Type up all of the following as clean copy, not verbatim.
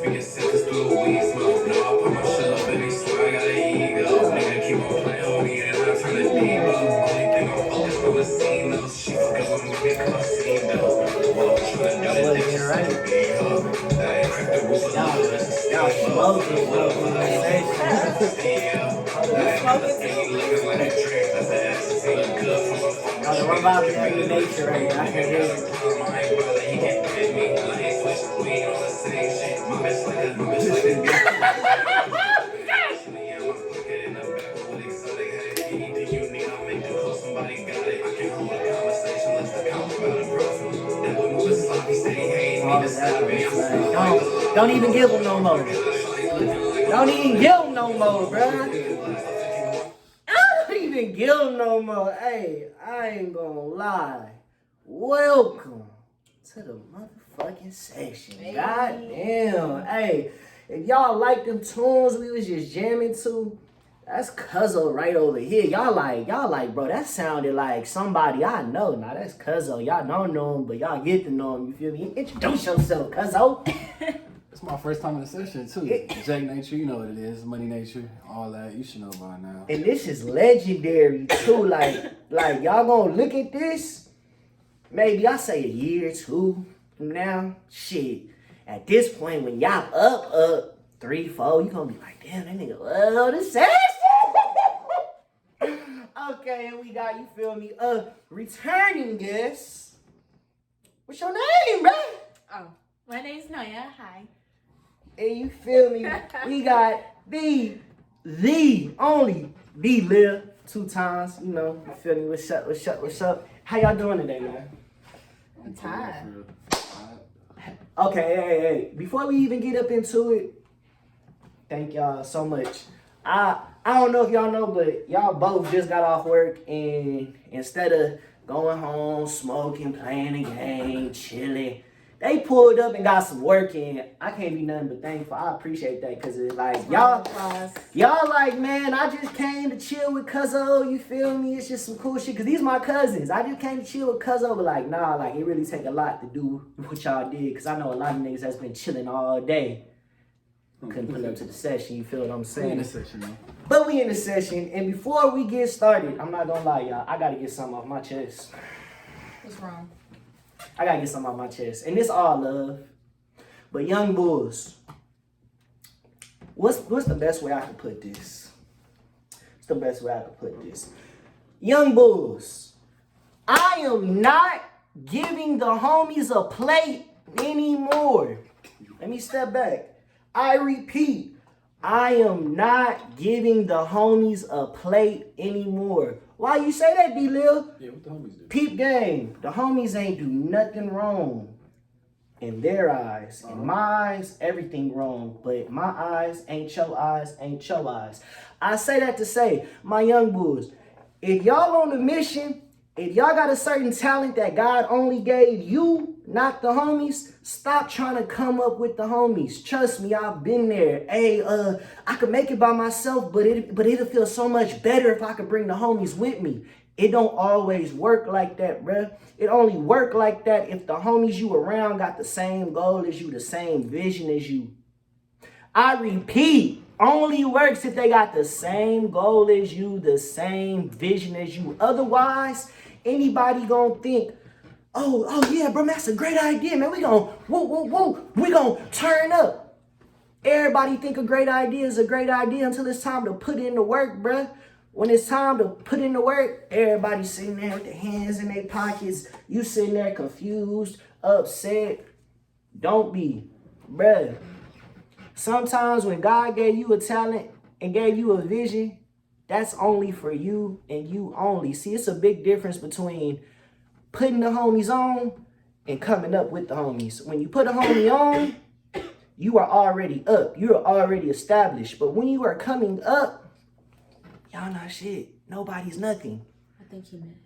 speaking sentences through the weed smoke. No, I put my shit up and they swear I got an ego. Nigga keep on playing with me and I turn the diva. Only thing I'm focused on is seeing those. She fucking with me because I seen those. Whoa, trying to do this shit so be ho. Hey, crack the roof of love, it's a steamboat. Looking like a drink, that's the essence. Look good from a phone. What about the nature right now? I can hear it. I ain't brother, he can't fit me. I ain't switching, we ain't on the same shit. My bitch like a Don't even give them no more. Don't even give them no more, bruh. Don't even give them no more. Hey, I ain't gonna lie. Welcome to the motherfucking section. Goddamn. Hey, if y'all like them tunes we was just jamming to, that's Cuzzo right over here. Y'all like, bro, that sounded like somebody I know. Now that's Cuzzo. Y'all don't know him, but y'all get to know him. You feel me? Introduce yourself, Cuzzo. It's my first time in the session too. Jakexnature, you know what it is. Money Nature, all that. You should know by now. And this is legendary too. Like y'all gonna look at this. Maybe I say a year or two from now. Shit. At this point, when y'all up 3, 4, you gonna be like, damn, that nigga love the session. Okay, and we got, you feel me, returning guest. What's your name, bro? Oh, my name's Noya. Hi. And you feel me, we got the only D-Lil 2 times, you know, you feel me, what's up? How y'all doing today, man? I'm tired. Okay, hey, before we even get up into it, thank y'all so much. I don't know if y'all know, but y'all both just got off work, and instead of going home, smoking, playing a game, chilling, they pulled up and got some work in. I can't be nothing but thankful. I appreciate that, because it's like, y'all like, man, I just came to chill with Cuzzo, you feel me? It's just some cool shit, because these my cousins. I just came to chill with Cuzzo, but like, nah, like, it really take a lot to do what y'all did, because I know a lot of niggas that's been chilling all day. Couldn't pull up to the session, you feel what I'm saying? We in the session, man. But we in the session, and before we get started, I'm not gonna lie, y'all, I gotta get something off my chest. What's wrong? I gotta get something off my chest, and it's all love. But young bulls, what's the best way I can put this? What's the best way I can put this? Young bulls, I am not giving the homies a plate anymore. Let me step back. I repeat, I am not giving the homies a plate anymore. Why you say that, D-Lil? Yeah, what the homies do? Peep game. The homies ain't do nothing wrong. In their eyes. In my eyes, everything wrong. But my eyes ain't your eyes, ain't your eyes. I say that to say, my young bulls, if y'all on a mission, if y'all got a certain talent that God only gave you, not the homies, stop trying to come up with the homies. Trust me, I've been there. Hey, I could make it by myself, but it'll feel so much better if I could bring the homies with me. It don't always work like that, bruh. It only work like that if the homies you around got the same goal as you, the same vision as you. I repeat, only works if they got the same goal as you, the same vision as you. Otherwise, anybody gonna think, oh yeah, bro, man, that's a great idea, man. We gonna turn up. Everybody think a great idea is a great idea until it's time to put in the work, bruh. When it's time to put in the work, everybody sitting there with their hands in their pockets. You sitting there confused, upset. Don't be, bruh. Sometimes when God gave you a talent and gave you a vision, that's only for you and you only. See, it's a big difference between putting the homies on and coming up with the homies. When you put a homie on, you are already up. You are already established. But when you are coming up, y'all not shit. Nobody's nothing. I think you meant.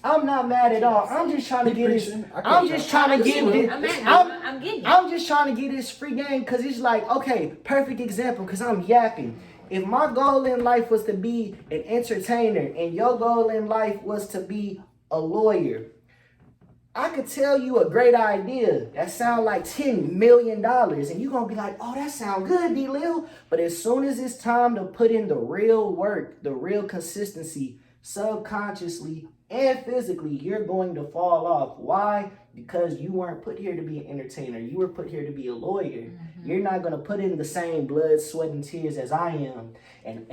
I'm not mad at all. I'm just trying to get this. I'm just trying to get this. I'm getting it. I'm just trying to get this free game because it's like, okay, perfect example because I'm yapping. If my goal in life was to be an entertainer and your goal in life was to be a lawyer, I could tell you a great idea that sound like $10 million, and you're gonna be like, oh, that sound good, D-Lil. But as soon as it's time to put in the real work, the real consistency, subconsciously and physically, you're going to fall off. Why? Because you weren't put here to be an entertainer. You were put here to be a lawyer. You're not gonna put in the same blood, sweat, and tears as I am. And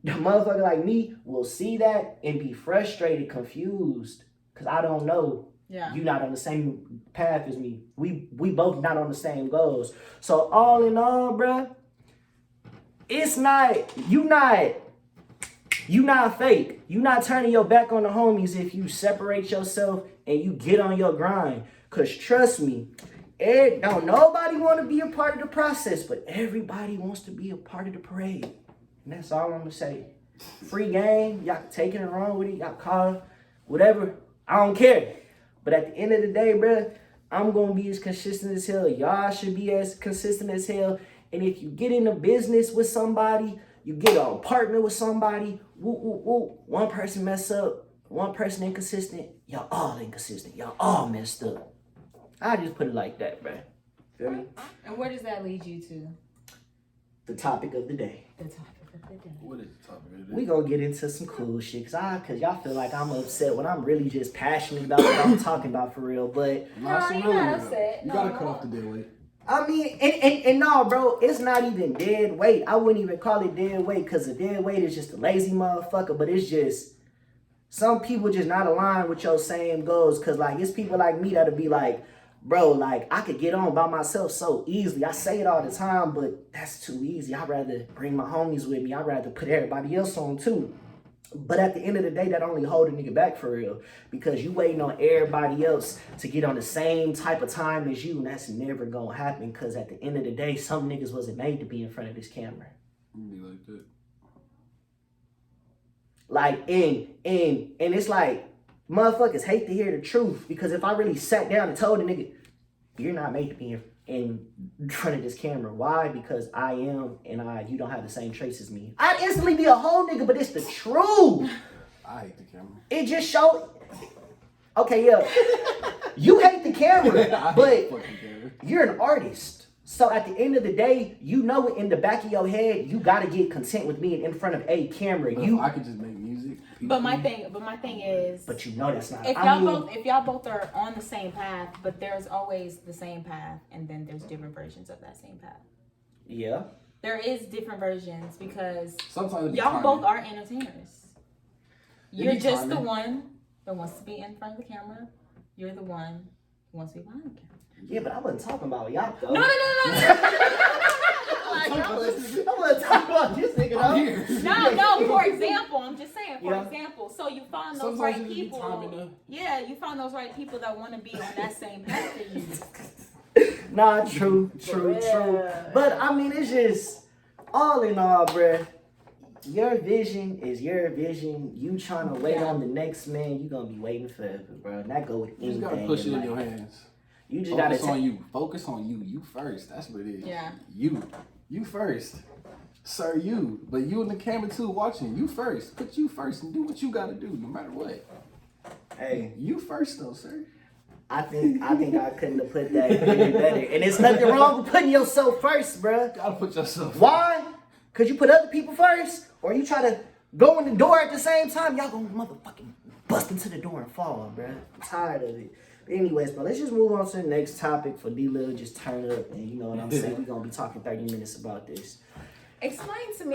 the motherfucker like me will see that and be frustrated, confused. Cause I don't know. Yeah. You not on the same path as me. We both not on the same goals. So all in all, bruh, it's not you not fake. You not turning your back on the homies if you separate yourself and you get on your grind. Cause trust me, don't nobody want to be a part of the process, but everybody wants to be a part of the parade. And that's all I'm gonna say. Free game, y'all taking it wrong with it, y'all call it, whatever. I don't care. But at the end of the day, bruh, I'm going to be as consistent as hell. Y'all should be as consistent as hell. And if you get in a business with somebody, you get an apartment with somebody, one person mess up, one person inconsistent, y'all all inconsistent. Y'all all messed up. I just put it like that, bruh. Feel me? And where does that lead you to? The topic of the day. The topic of the day. What is the topic of the day? We gonna get into some cool shit, cause y'all feel like I'm upset when I'm really just passionate about what I'm talking about for real. But Not some you're really not though. upset. You gotta cut off the dead weight. I mean, and no, bro, it's not even dead weight. I wouldn't even call it dead weight, cause the dead weight is just a lazy motherfucker. But it's just some people just not aligned with your same goals, cause like it's people like me that'll be like, bro, like I could get on by myself so easily. I say it all the time, but that's too easy. I'd rather bring my homies with me. I'd rather put everybody else on too. But at the end of the day, that only hold a nigga back for real. Because you waiting on everybody else to get on the same type of time as you, and that's never gonna happen. Cause at the end of the day, some niggas wasn't made to be in front of this camera. Be like that. Like, and it's like, motherfuckers hate to hear the truth, because if I really sat down and told a nigga, you're not made to be in front of this camera. Why? Because I am, and you don't have the same traits as me. I'd instantly be a whole nigga, but it's the truth. I hate the camera. It just showed. Okay, yeah. You hate the camera, I but hate the fucking camera. you're an artist. So at the end of the day, you know it in the back of your head, you gotta get content with being in front of a camera. But if I could just make music. But my thing is, But you know that's not. if y'all both are on the same path, but there's always the same path, and then there's different versions of that same path. Yeah. There is different versions because Sometimes y'all both are entertainers. You're be just the timing. one that wants to be in front of the camera. You're the one who wants to be behind the camera. Yeah, but I wasn't talking about y'all though. No. I wasn't talking about this nigga I'm though. here. No. For example, I'm just saying. For Yeah. example, so you find those Sometimes right you need people. time enough. Yeah, you find those right people that want to be on that same path as you. Nah, true. But I mean, it's just all in all, bruh. Your vision is your vision. You trying to wait on the next man, you gonna be waiting forever, bro. And that go with You anything. just gotta push it in life. your hands. You just Focus gotta on you. Focus on you. You first. That's what it is. Yeah. You first. Sir, you. But you and the camera too watching. You first. Put you first and do what you gotta do, no matter what. Hey, You first though, sir. I think I couldn't have put that any better. And it's nothing wrong with putting yourself first, bruh. Gotta put yourself. Why? Cause you put other people first, or you try to go in the door at the same time. Y'all gonna motherfucking bust into the door and fall, bruh. I'm tired of it. But anyways, bro, let's just move on to the next topic for D-Lil. Just turn up, and you know what I'm saying. We're gonna be talking 30 minutes about this. Explain to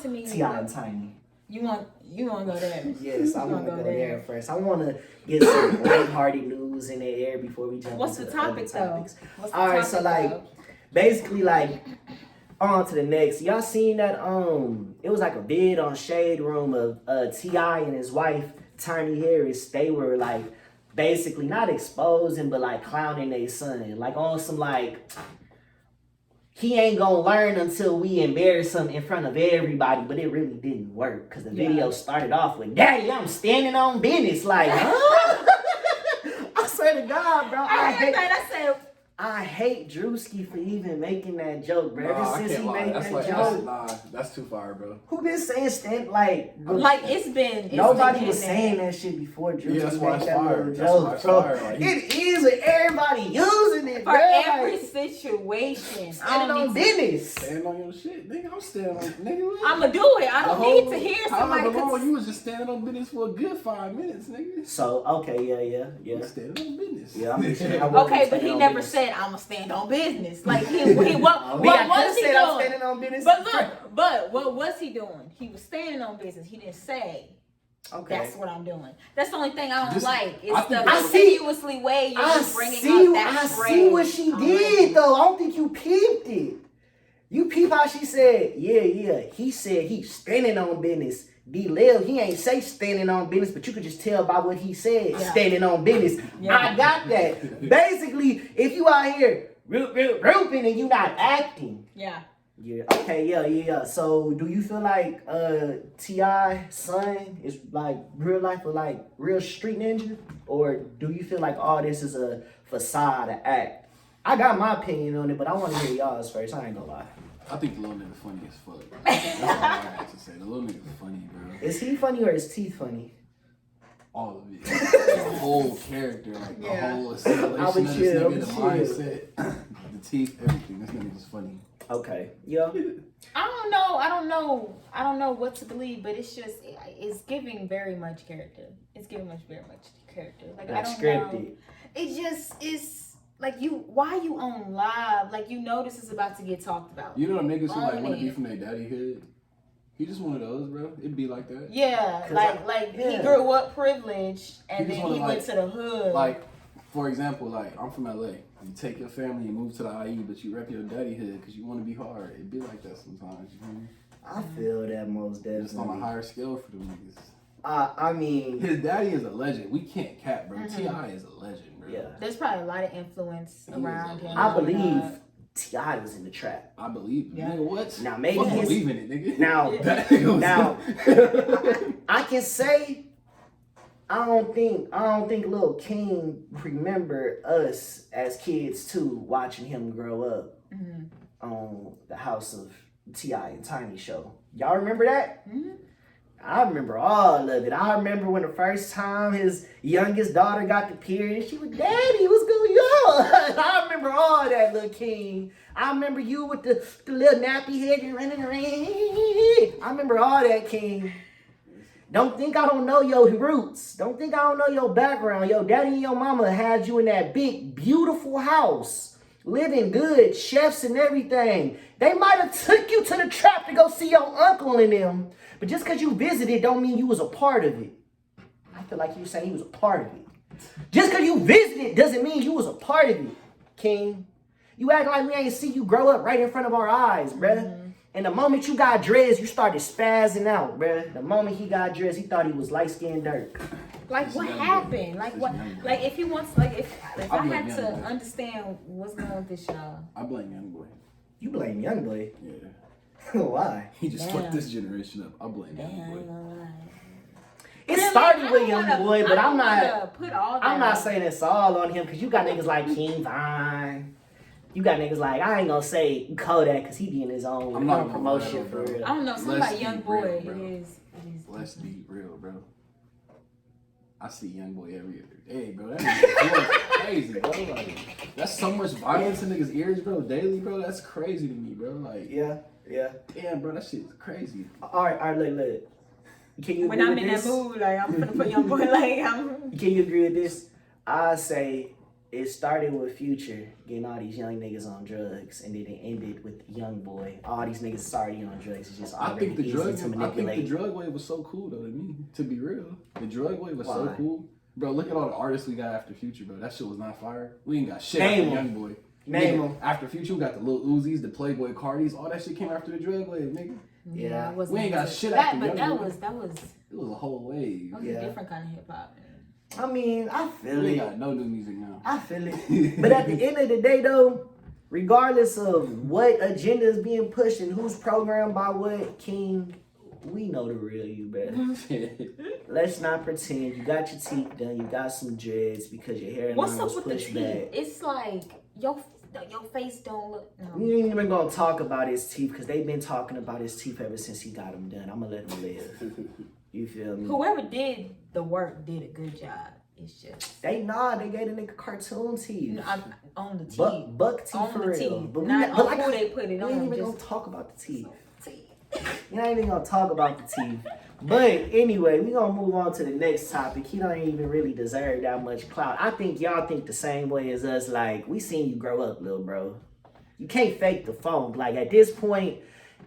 me. T.I. and Tiny. You want to go there? Yes, I You want to wanna go there first. I want to get some lighthearted news in the air before we jump What's into the topic other though? topics. What's the All right, topic, so like, though? basically like, on to the next. Y'all seen that? It was like a vid on Shade Room of T.I. and his wife Tiny Harris. They were like basically not exposing, but like clowning their son, like on some like, he ain't gonna learn until we embarrass him in front of everybody. But it really didn't work because the video started off with, "Daddy, I'm standing on business." Like, huh? I swear to God, bro. I heard that. I said, I hate Drewski for even making that joke, bro. Ever Nah, I since can't he lie. made That's that like, joke, that's too far, bro. who been saying stand Like it's been nobody was saying that shit before Drewski Yeah, that's why made it's that fire. little That's why joke, it's bro. fire. Like, It is with everybody using it, for bro. every Like, situation. standing on business. stand on your shit, nigga. I'm standing on, nigga. I'ma do it. I don't need to hear somebody. However long you was just standing on business for a good 5 minutes, nigga. So okay, yeah. You standing on business. Yeah, I'm sure I wasn't Okay, but standing he on never business. said I'ma stand on business. Like what I mean, was I he could've said I'm doing? standing on business. But look, but what was he doing? He was standing on business. He didn't say Okay. that's what I'm doing. That's the only thing I don't Just- like. Is I think the I continuously way you're I bringing see. up that I phrase. see what she did though. I don't think you peeped it. You peep how she said, yeah. He said he's standing on business. D-Lil, he ain't say standing on business, but you could just tell by what he said, standing on business. Yeah. I got that. Basically, if you out here rooping and you not acting. Yeah. Yeah, okay, yeah. So do you feel like T.I. son is like real life or like real street ninja? Or do you feel like all this is a facade, an act? I got my opinion on it, but I want to hear y'all's first. I ain't gonna lie. I think the little nigga funny as fuck. Bro. That's all I have to say. The little nigga funny, bro. Is he funny or is teeth funny? All of it. The whole character, like the whole assimilation I would of this chill, nigga, the mindset, the teeth, everything. This nigga was funny. Okay, yeah. I don't know what to believe, but it's just it's giving very much character. It's giving very much character. Like I don't know. It just is like why you on live? Like you know this is about to get talked about. You know the niggas who like want to be from their daddy hood? He just one of those, bro. It'd be like that. Yeah, he grew up privileged and then he went to the hood. Like, for example, like I'm from LA. You take your family and move to the IE, but you rep your daddy hood because you want to be hard. It'd be like that sometimes. You know? I feel that most definitely. Just on a higher scale for them niggas. I mean, his daddy is a legend. We can't cap, bro. T.I. is a legend, bro. Yeah. There's probably a lot of influence around him. I believe T.I. was in the trap. I believe it. Yeah. Nigga, what? Now maybe I believe in it, nigga. Now, I can say I don't think Lil King remember us as kids too watching him grow up on the House of T.I. and Tiny show. Y'all remember that? Mm-hmm. I remember all of it. I remember when the first time his youngest daughter got the period, she was, "Daddy, what's going on?" I remember all that, Lil King. I remember you with the little nappy head and running around. I remember all that, King. Don't think I don't know your roots. Don't think I don't know your background. Your daddy and your mama had you in that big, beautiful house. Living good, chefs and everything. They might have took you to the trap to go see your uncle and them. But just because you visited don't mean you was a part of it. I feel like you were saying you was a part of it. Just because you visited doesn't mean you was a part of it, King. You act like we ain't see you grow up right in front of our eyes, bruh. And the moment you got dreads, you started spazzing out, bruh. The moment he got dreads, he thought he was light-skinned Dirk. Like what happened? Like what? Like if he wants, like if I had to understand what's going on with this show. I blame Youngboy. You blame Youngboy? Yeah. Why? He just fucked this generation up. I blame Youngboy. It started with Youngboy, but I'm not saying it's all on him because you got niggas like King Vine. You got niggas like, I ain't gonna say Kodak because he be in his own promotion for real. I don't know, something about Youngboy is. Let's be real, bro. I see Youngboy every day, bro. That's crazy, bro. Like, that's so much violence in niggas' ears, bro, daily, bro. That's crazy to me, bro. Like, yeah. Damn, bro, that shit is crazy. All right, look. Can you when agree I'm with in this? that mood, like I'm gonna put Youngboy like I'm. Can you agree with this? I say it started with Future getting all these young niggas on drugs, and then it ended with Youngboy. All these niggas started on drugs. It's just I think the manipulate. drug wave was so cool though to me. To be real, the drug wave was so cool, bro. Look at all the artists we got after Future, bro. That shit was not fire. We ain't got shit after Youngboy. Name them. After Future, we got the Lil Uzis, the Playboy Cardis. All that shit came after the drug wave, nigga. Yeah, we ain't got shit after But Youngboy. that was It was a whole wave. a different kind of hip hop. I mean, I feel We it. ain't got no new music now. I feel it. But at the end of the day, though, regardless of what agenda is being pushed and who's programmed by what, King, we know the real you, bro. Let's not pretend. You got your teeth done. You got some dreads because your hairline was pushed back. It's like your face don't look. No. We ain't even gonna talk about his teeth because they've been talking about his teeth ever since he got them done. I'm gonna let him live. You feel me? Whoever did the work did a good job. It's just they gave the nigga cartoon teeth. On the teeth. Buck teeth on for the real. teeth. But not but on who they put it we on. ain't even just gonna talk about the teeth. teeth. We ain't even gonna talk about the teeth. But anyway, we gonna move on to the next topic. He don't even really deserve that much clout. I think y'all think the same way as us. Like, we seen you grow up, little bro. You can't fake the phone. Like, at this point,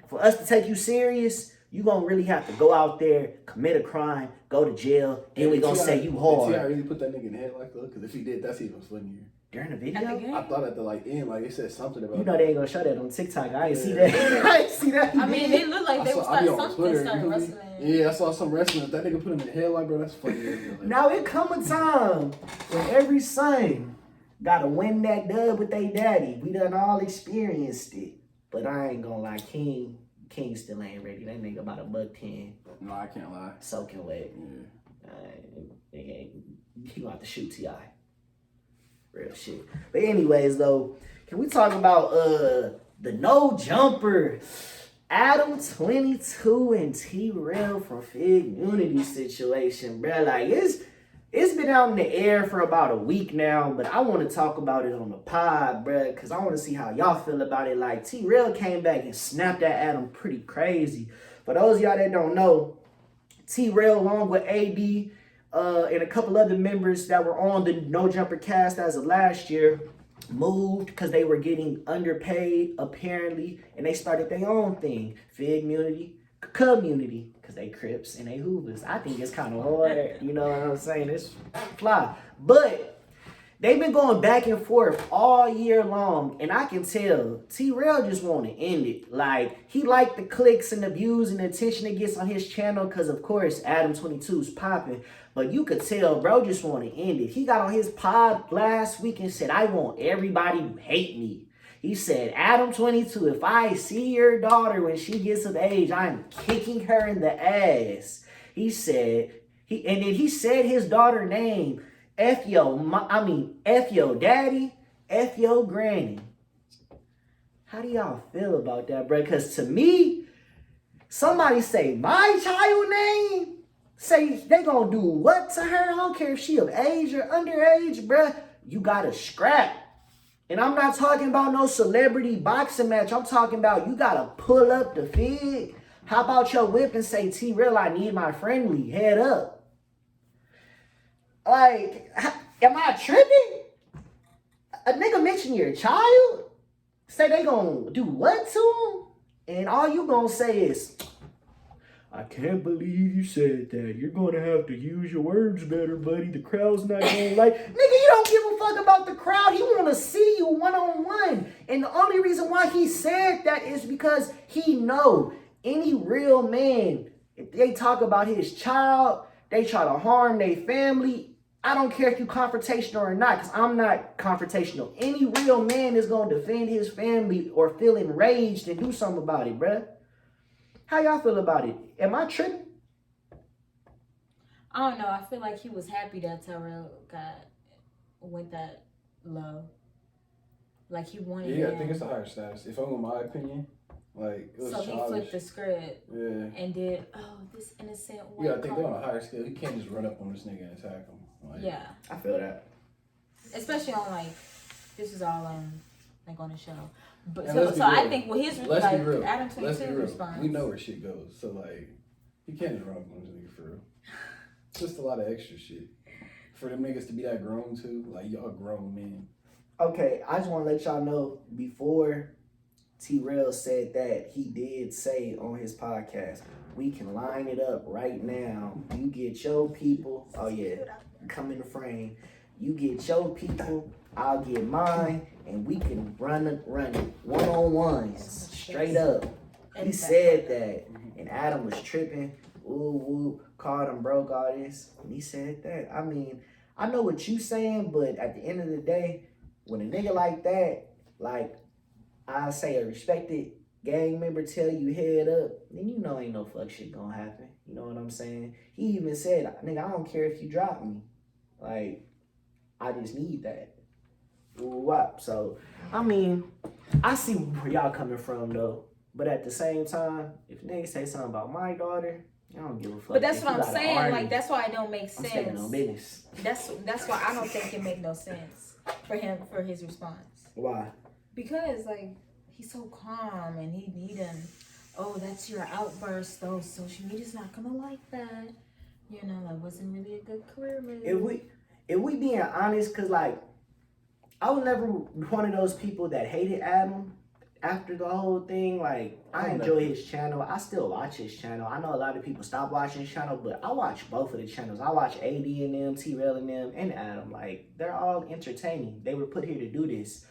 for us to take you serious, you gonna really have to go out there, commit a crime, go to jail, then we gonna say you hard. Did T.I. really put that nigga in the headlock though? Because if he did, that's even funnier. During the video? At the game? I thought at the end, like it said something about. You know they ain't gonna show that on TikTok. I ain't see that. I ain't see that. I mean, it looked like they were starting wrestling. Yeah, I saw some wrestling. If that nigga put him in the headlock, bro, that's funny. Now it come a time when every son gotta win that dub with their daddy. We done all experienced it. But I ain't gonna lie, King still ain't ready. That nigga about $110. No, I can't lie. Soaking wet. Yeah. He gonna have to shoot T.I. Real shit. But anyways though, can we talk about the no jumper? Adam 22 and T-Rail from Fig Unity situation, bruh. Like it's been out in the air for about a week now, but I want to talk about it on the pod, bruh, because I want to see how y'all feel about it. Like, T-Rail came back and snapped at Adam pretty crazy. For those of y'all that don't know, T-Rail, along with AD and a couple other members that were on the No Jumper cast as of last year, moved because they were getting underpaid, apparently, and they started their own thing, Fig Community, because they Crips and they Hoovers. I think it's kind of hard, you know what I'm saying? It's fly. But they've been going back and forth all year long, and I can tell T-Rail just want to end it. Like, he liked the clicks and the views and the attention it gets on his channel because, of course, Adam 22 is popping. But you could tell bro just want to end it. He got on his pod last week and said, I want everybody to hate me. He said, Adam 22, if I see your daughter when she gets of age, I'm kicking her in the ass. He said, and then he said his daughter name, F yo daddy, F yo granny. How do y'all feel about that, bro? Because to me, somebody say my child name, say they gonna do what to her? I don't care if she of age or underage, bruh. You gotta scrap. And I'm not talking about no celebrity boxing match. I'm talking about you gotta pull up the Fig, hop out your whip and say, T-Rail, I need my friendly. Head up. Like, am I tripping? A nigga mention your child? Say they gonna do what to him? And all you gonna say is, I can't believe you said that. You're gonna have to use your words better, buddy. The crowd's not gonna like. Nigga, you don't give a fuck about the crowd. He wanna see you one-on-one. And the only reason why he said that is because he know any real man, if they talk about his child, they try to harm their family. I don't care if you confrontational or not, because I'm not confrontational. Any real man is gonna defend his family or feel enraged and do something about it, bruh. How y'all feel about it? Am I tripping? I don't know. I feel like he was happy that Tyrell went that low. Like he wanted. Yeah, I think it's a higher status. If I'm in my opinion, like it was so childish. he flipped the script. Yeah. And did this innocent white. Yeah, I think they're on a higher scale. You can't just run up on this nigga and attack him. Like, yeah. I feel that. Especially on like this is all like on the show. But and so I think with his let's like be real. Adam Let's be 22 real. response. We know where shit goes. So like you can't just run up on this nigga for real. It's just a lot of extra shit. For them niggas to be that grown too, like y'all grown men. Okay, I just want to let y'all know before T-Rail said that, he did say on his podcast, we can line it up right now. You get your people. Oh yeah, come in the frame. You get your people, I'll get mine, and we can run it one-on-ones straight up. He said that, and Adam was tripping. Ooh, called him broke, all this, and he said that. I mean, I know what you saying, but at the end of the day, when a nigga like that, like I say a respected gang member tell you head up, then you know ain't no fuck shit gonna happen. You know what I'm saying? He even said, nigga, I don't care if you drop me. Like, I just need that. wop. So, I mean, I see where y'all coming from though. But at the same time, if niggas say something about my daughter, I don't give a fuck. But that's If what you I'm gotta saying. argue, Like, that's why it don't make I'm standing on sense. business. That's why I don't think it make no sense for his response. Why? Because like he's so calm and he done. Oh, that's your outburst though. Social media's not gonna like that. You know, that wasn't really a good career move. If we being honest, cause like I was never one of those people that hated Adam after the whole thing. Like I enjoy his channel. I still watch his channel. I know a lot of people stop watching his channel, but I watch both of the channels. I watch AD and them, T-Rail and them, and Adam. Like they're all entertaining. They were put here to do this.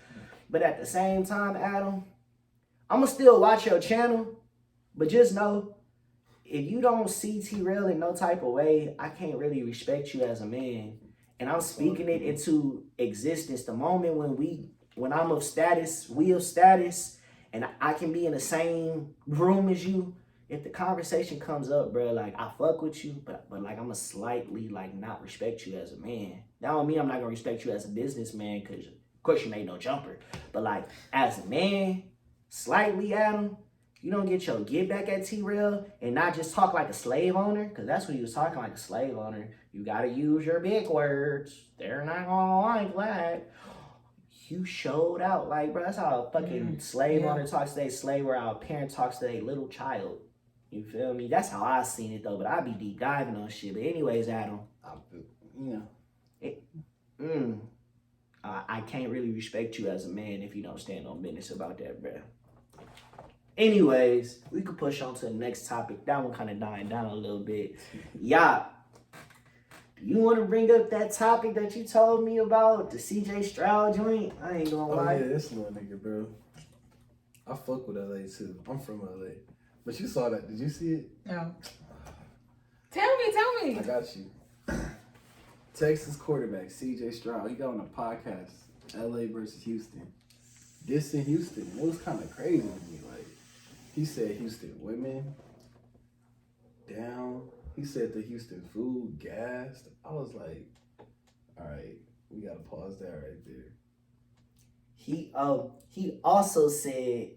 But at the same time, Adam, I'ma still watch your channel. But just know, if you don't see T-Rail in no type of way, I can't really respect you as a man. And I'm speaking it into existence. The moment when I'm of status, we of status, and I can be in the same room as you, if the conversation comes up, bro, like I fuck with you, but like I'ma slightly like not respect you as a man. That don't mean I'm not gonna respect you as a businessman, cause of course you made no jumper. But like as a man, slightly, Adam, you don't get your get back at T-Rail and not just talk like a slave owner, because that's what he was talking, like a slave owner. You got to use your big words. They're not going to like that. You showed out. Like, bro, that's how a fucking slave owner talks to their slave, or how a parent talks to their little child. You feel me? That's how I seen it, though, but I be deep diving on shit. But anyways, Adam, I can't really respect you as a man if you don't stand on business about that, bro. Anyways, we could push on to the next topic. That one kind of dying down a little bit. Yeah. Do you want to bring up that topic that you told me about, the CJ Stroud joint? I ain't gonna lie. Oh, yeah, this little nigga, bro. I fuck with LA, too. I'm from LA. But you saw that. Did you see it? No. Tell me. I got you. Texas quarterback, CJ Stroud. He got on a podcast, LA versus Houston. This in Houston. It was kind of crazy to me. Like, he said Houston women down. He said the Houston food gassed. I was like, all right, we gotta pause that right there. He also said,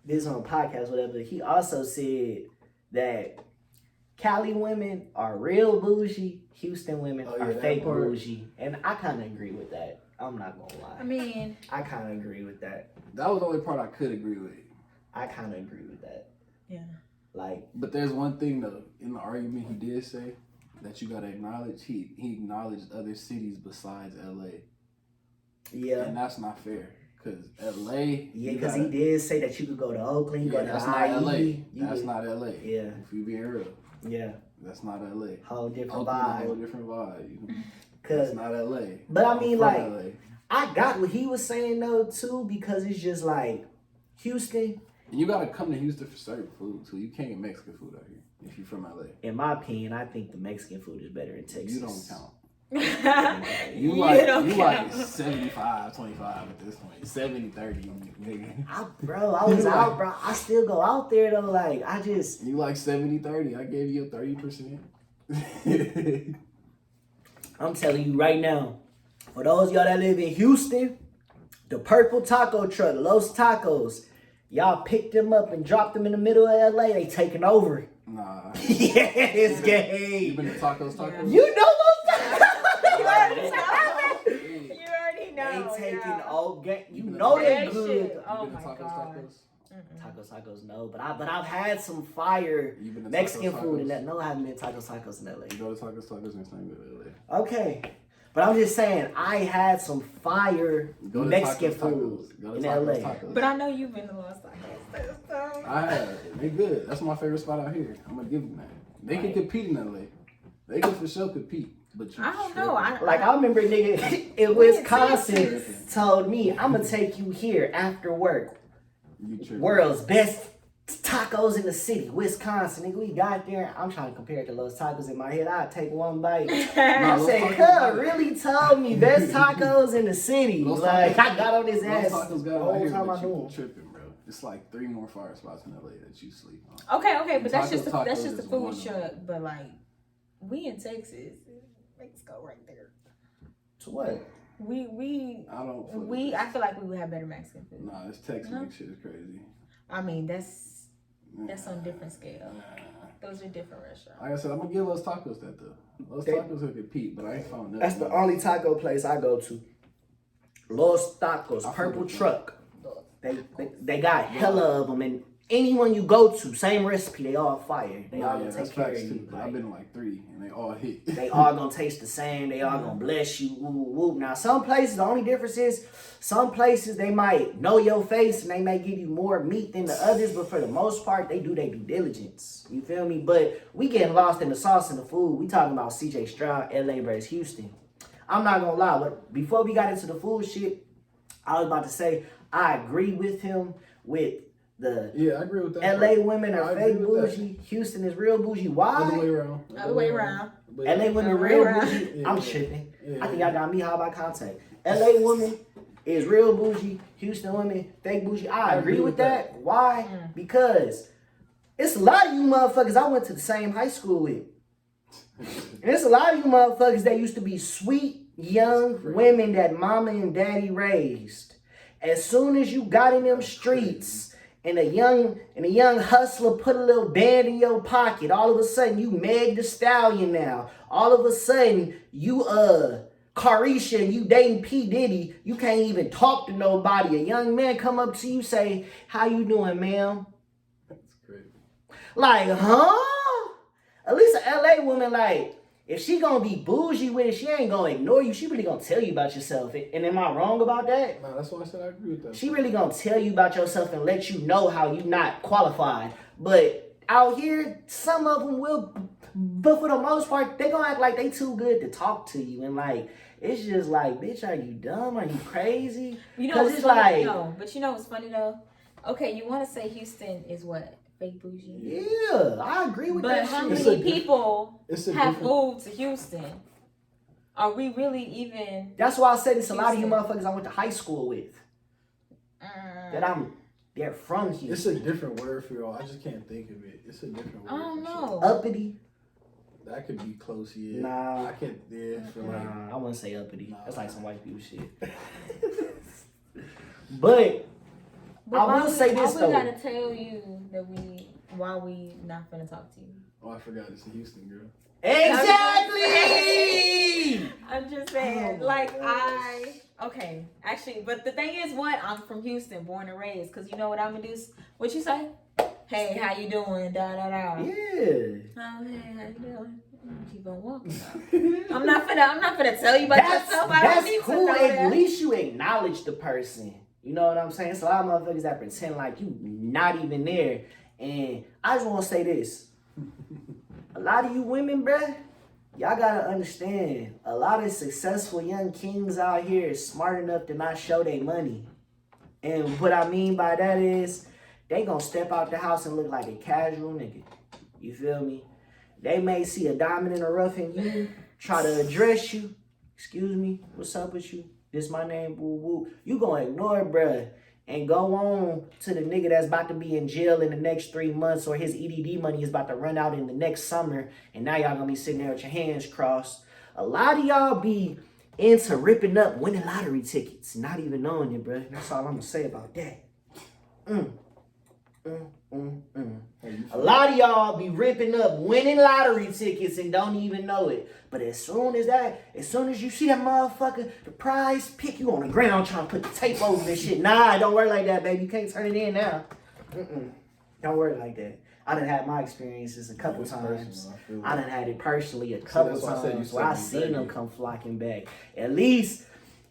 this on a podcast, whatever, he also said that Cali women are real bougie, Houston women are fake bougie. And I kind of agree with that. I'm not gonna lie. I mean, I kind of agree with that. That was the only part I could agree with. I kind of agree with that. yeah. Like, but there's one thing though, in the argument he did say that you gotta acknowledge. He acknowledged other cities besides LA. yeah. And that's not fair. Cause LA. Yeah, because he did say that you could go to Oakland, go to that's IE. not LA. That's not LA. Yeah. If we being real. Yeah. That's not LA. Whole different Oakland, vibe. a whole different vibe. Cause, That's not LA. But I mean, like, LA. I got what he was saying though too, because it's just like Houston. And you gotta come to Houston for certain food too. You can't get Mexican food out here if you're from LA. In my opinion, I think the Mexican food is better in Texas. You don't count. You like 75, 25 at this point. 70, 30, nigga. I was out, bro. I still go out there though. Like, I just. You like 70, 30. I gave you a 30%. I'm telling you right now, for those of y'all that live in Houston, the purple taco truck, Los Tacos, y'all picked them up and dropped them in the middle of LA. They taking over. Nah. Yes, game. You been to Tacos? You know Los Tacos. You already know. They taking yeah. all game. You know they That good. shit. You Oh been to my Tacos? God. Tacos, no. But I've had some fire You been to Mexican Tacos? food in that. No, I haven't been to tacos in LA. You go to Tacos next time you go to LA. Okay. But I'm just saying, I had some fire Go to Mexican Tacos, food Go to in Tacos, LA. Tacos. But I know you've been to Los Angeles. So. I have. They good. That's my favorite spot out here. I'm gonna give them that. They can compete in LA. They can for sure compete. But you I don't know. I remember a nigga in Wisconsin told me, I'm gonna take you here after work. World's best tacos in the city, Wisconsin. Nigga, we got there. I'm trying to compare it to Los Tacos in my head. I'd take one bite. I said, cuz really told me best tacos in the city. Like, I got on his ass the whole time I knew him. Tripping, bro. It's like 3 more fire spots in LA that you sleep on. Okay, but that's just the is food one of truck. But like, we in Texas, Mexico right there. To what? I don't. I feel like we would have better Mexican food. Nah, this Tex-Mex shit is crazy. I mean, that's on a different scale. Those are different restaurants. Like I said, I'm gonna give Los Tacos that though. Los Tacos will compete, but I ain't found nothing. That's the only taco place I go to. Los Tacos, Purple Truck. They got hella of them, and anyone you go to, same recipe, they all fire. They all gonna take care of you. Like, I've been to like 3, and they all hit. They all gonna taste the same. They all gonna bless you. Woo, woo, woo. Now, some places, the only difference is, some places they might know your face and they may give you more meat than the others, but for the most part, they do their due diligence. You feel me? But we getting lost in the sauce and the food. We talking about CJ Stroud, LA versus Houston. I'm not gonna lie, but before we got into the food shit, I was about to say I agree with him with the I agree with that. LA women are fake bougie. Houston is real bougie. Why? Other way around. LA women real bougie. I'm tripping. I think y'all got me high by contact. LA women is real bougie. Houston women fake bougie. I agree with that. Why? Because it's a lot of you motherfuckers I went to the same high school with. And it's a lot of you motherfuckers that used to be sweet, young women that mama and daddy raised. As soon as you got in them streets and a young hustler put a little band in your pocket, all of a sudden you Meg the Stallion now. All of a sudden you Carisha and you dating P. Diddy, you can't even talk to nobody. A young man come up to you, say, "How you doing, ma'am?" That's crazy. Like, huh? At least an LA woman, like, if she gonna be bougie with it, she ain't gonna ignore you. She really gonna tell you about yourself. And am I wrong about that? Nah, that's why I said I agree with that. She really gonna tell you about yourself and let you know how you not qualified. But out here, some of them will, but for the most part, they gonna act like they too good to talk to you. And like, it's just like, bitch, are you dumb? Are you crazy? You know what's funny? No, but you know what's funny though? Okay, you want to say Houston is what? Fake bougie? Yeah, I agree with that. But how many people have moved to Houston? Are we really even? That's why I said it's a lot of you motherfuckers I went to high school with. They're from Houston. It's a different word for y'all. I just can't think of it. It's a different word. I don't know. Uppity. That could be close, yeah. Nah. I can't, I wouldn't say uppity. Nah. That's like some white people shit. But I will say this though. We gotta tell you that why we not finna talk to you. Oh, I forgot. It's a Houston girl. Exactly. I'm just saying, okay, actually, but the thing is, I'm from Houston, born and raised. Cause you know what I'm gonna do? What you say? Hey, how you doing? Da da da. Yeah. Oh, hey, how you doing? Keep on walking. I'm not finna tell you about yourself. That's cool. At least you acknowledge the person. You know what I'm saying? It's a lot of motherfuckers that pretend like you not even there. And I just want to say this. A lot of you women, bruh, y'all gotta understand, a lot of successful young kings out here is smart enough to not show their money. And what I mean by that is, they gonna step out the house and look like a casual nigga. You feel me? They may see a diamond in the rough in you, try to address you. Excuse me, what's up with you? This my name, woo woo. You gonna ignore it, bruh, and go on to the nigga that's about to be in jail in the next 3 months, or his EDD money is about to run out in the next summer, and now y'all gonna be sitting there with your hands crossed. A lot of y'all be into ripping up winning lottery tickets, not even knowing it, bruh. That's all I'm gonna say about that. A lot of y'all be ripping up winning lottery tickets and don't even know it. But as soon as you see that motherfucker, the prize pick, you on the ground trying to put the tape over this shit. Nah, it don't work like that, baby. You can't turn it in now. Don't work like that. I done had my experiences a couple times. I done had it personally a couple times where I seen them come flocking back. At least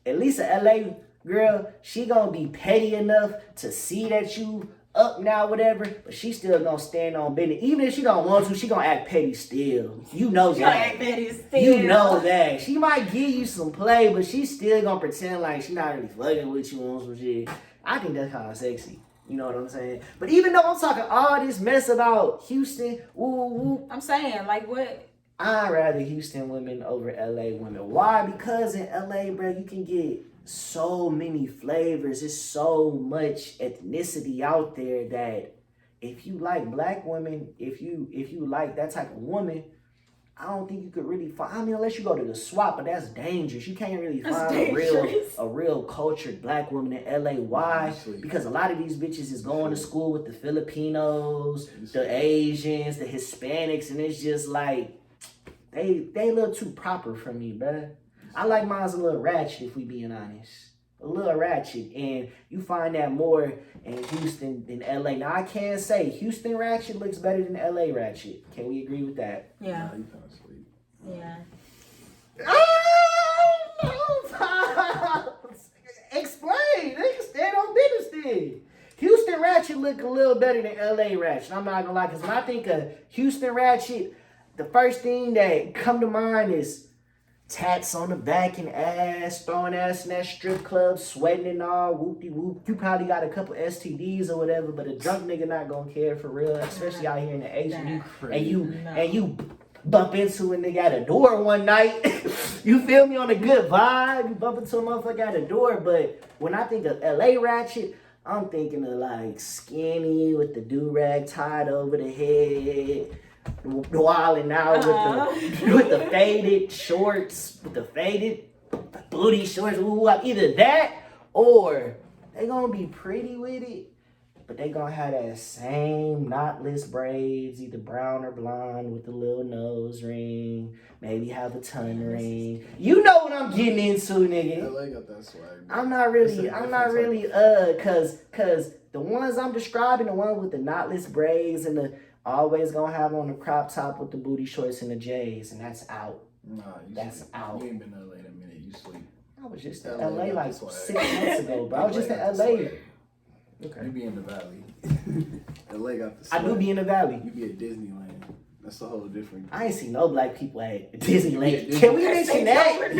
a LA girl, she gonna be petty enough to see that you up now, whatever, but she still gonna stand on business. Even if she don't want to, she gonna act petty still. You know that. She gonna act petty still. You know that. She might give you some play, but she still gonna pretend like she not really fucking with you on some shit. I think that's kind of sexy. You know what I'm saying? But even though I'm talking all this mess about Houston, woo, I'm saying, like, what? I'd rather Houston women over LA women. Why? Because in LA, bro, you can get so many flavors. There's so much ethnicity out there that if you like black women, if you like that type of woman, I don't think you could really find. I mean, unless you go to the swap, but that's dangerous. You can't really That's find dangerous. a real cultured black woman in LA. Why? Because a lot of these bitches is going to school with the Filipinos, the Asians, the Hispanics, and it's just like they a little too proper for me, bruh. I like mine's a little ratchet, if we being honest. A little ratchet, and you find that more in Houston than LA. Now I can't say Houston ratchet looks better than LA ratchet. Can we agree with that? Yeah. Nah, you kind of sweet. Yeah. Oh, explain. Nigga, stand on business then. Houston ratchet look a little better than LA ratchet. I'm not gonna lie, because when I think of Houston ratchet, the first thing that come to mind is tats on the back and ass, throwing ass in that strip club, sweating and all, whoop-de-whoop. You probably got a couple STDs or whatever, but a drunk nigga not gonna care for real, especially out here in the Asian. And you bump into a nigga at a door one night. You feel me, on a good vibe. You bump into a motherfucker at a door, but when I think of LA ratchet, I'm thinking of like skinny with the do-rag tied over the head, wilding out with the faded shorts, with the faded booty shorts. Ooh, either that or they gonna be pretty with it, but they gonna have that same knotless braids, either brown or blonde, with the little nose ring, maybe have a tongue ring. You know what I'm getting into, nigga. LA got that swag. I'm not really, cause the ones I'm describing, the one with the knotless braids and the always gonna have on the crop top with the booty shorts and the J's, and that's out. Nah, that's out. You ain't been to LA in a minute. You sleep. I was just in LA like 6 months ago, bro. I was just in LA. Okay. You be in the valley. LA got the I swag. do be in the valley. You be at Disneyland. That's a whole different. I ain't seen no black people at Disneyland. Yeah, Can we mention that?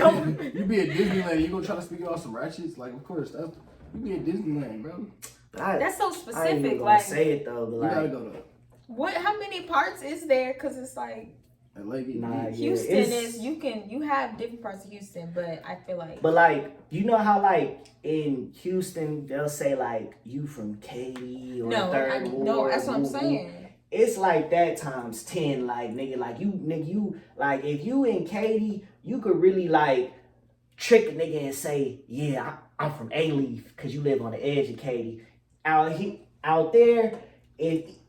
You be at Disneyland, you gonna try to speak about some ratchets? Like, of course, you be at Disneyland, bro. That's so I ain't specific. even gonna Like, say it though, but You like, gotta go to what? How many parts is there? Because it's like LA. Nah, Houston yeah, is you have different parts of Houston, but I feel like. but like, you know how like in Houston they'll say like you from Katy or Third Ward. No, that's what I'm saying. It's like that times 10, like nigga, you like if you in Katy, you could really like trick a nigga and say, yeah, I'm from A-Leaf, cause you live on the edge of Katy. Out there,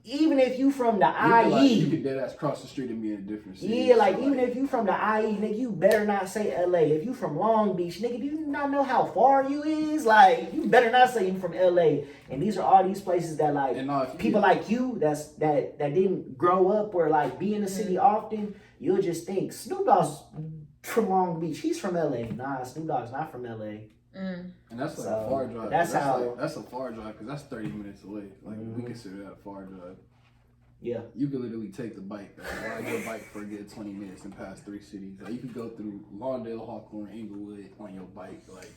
even if you from the IE, you could dead ass cross the street and be in a different city. yeah, like even if you from the IE, nigga, you better not say LA. If you from Long Beach, nigga, do you not know how far you is? Like, you better not say you from LA. And these are all these places that like people like you that didn't grow up or like be in the city often. You'll just think Snoop Dogg's from Long Beach. He's from LA. Nah, Snoop Dogg's not from LA. And that's like a far drive. That's a far drive because that's 30 minutes away. Like we consider that a far drive. Yeah. You could literally take the bike, ride your bike for a good 20 minutes and pass 3 cities. Like you could go through Lawndale, Hawthorne, Inglewood on your bike, like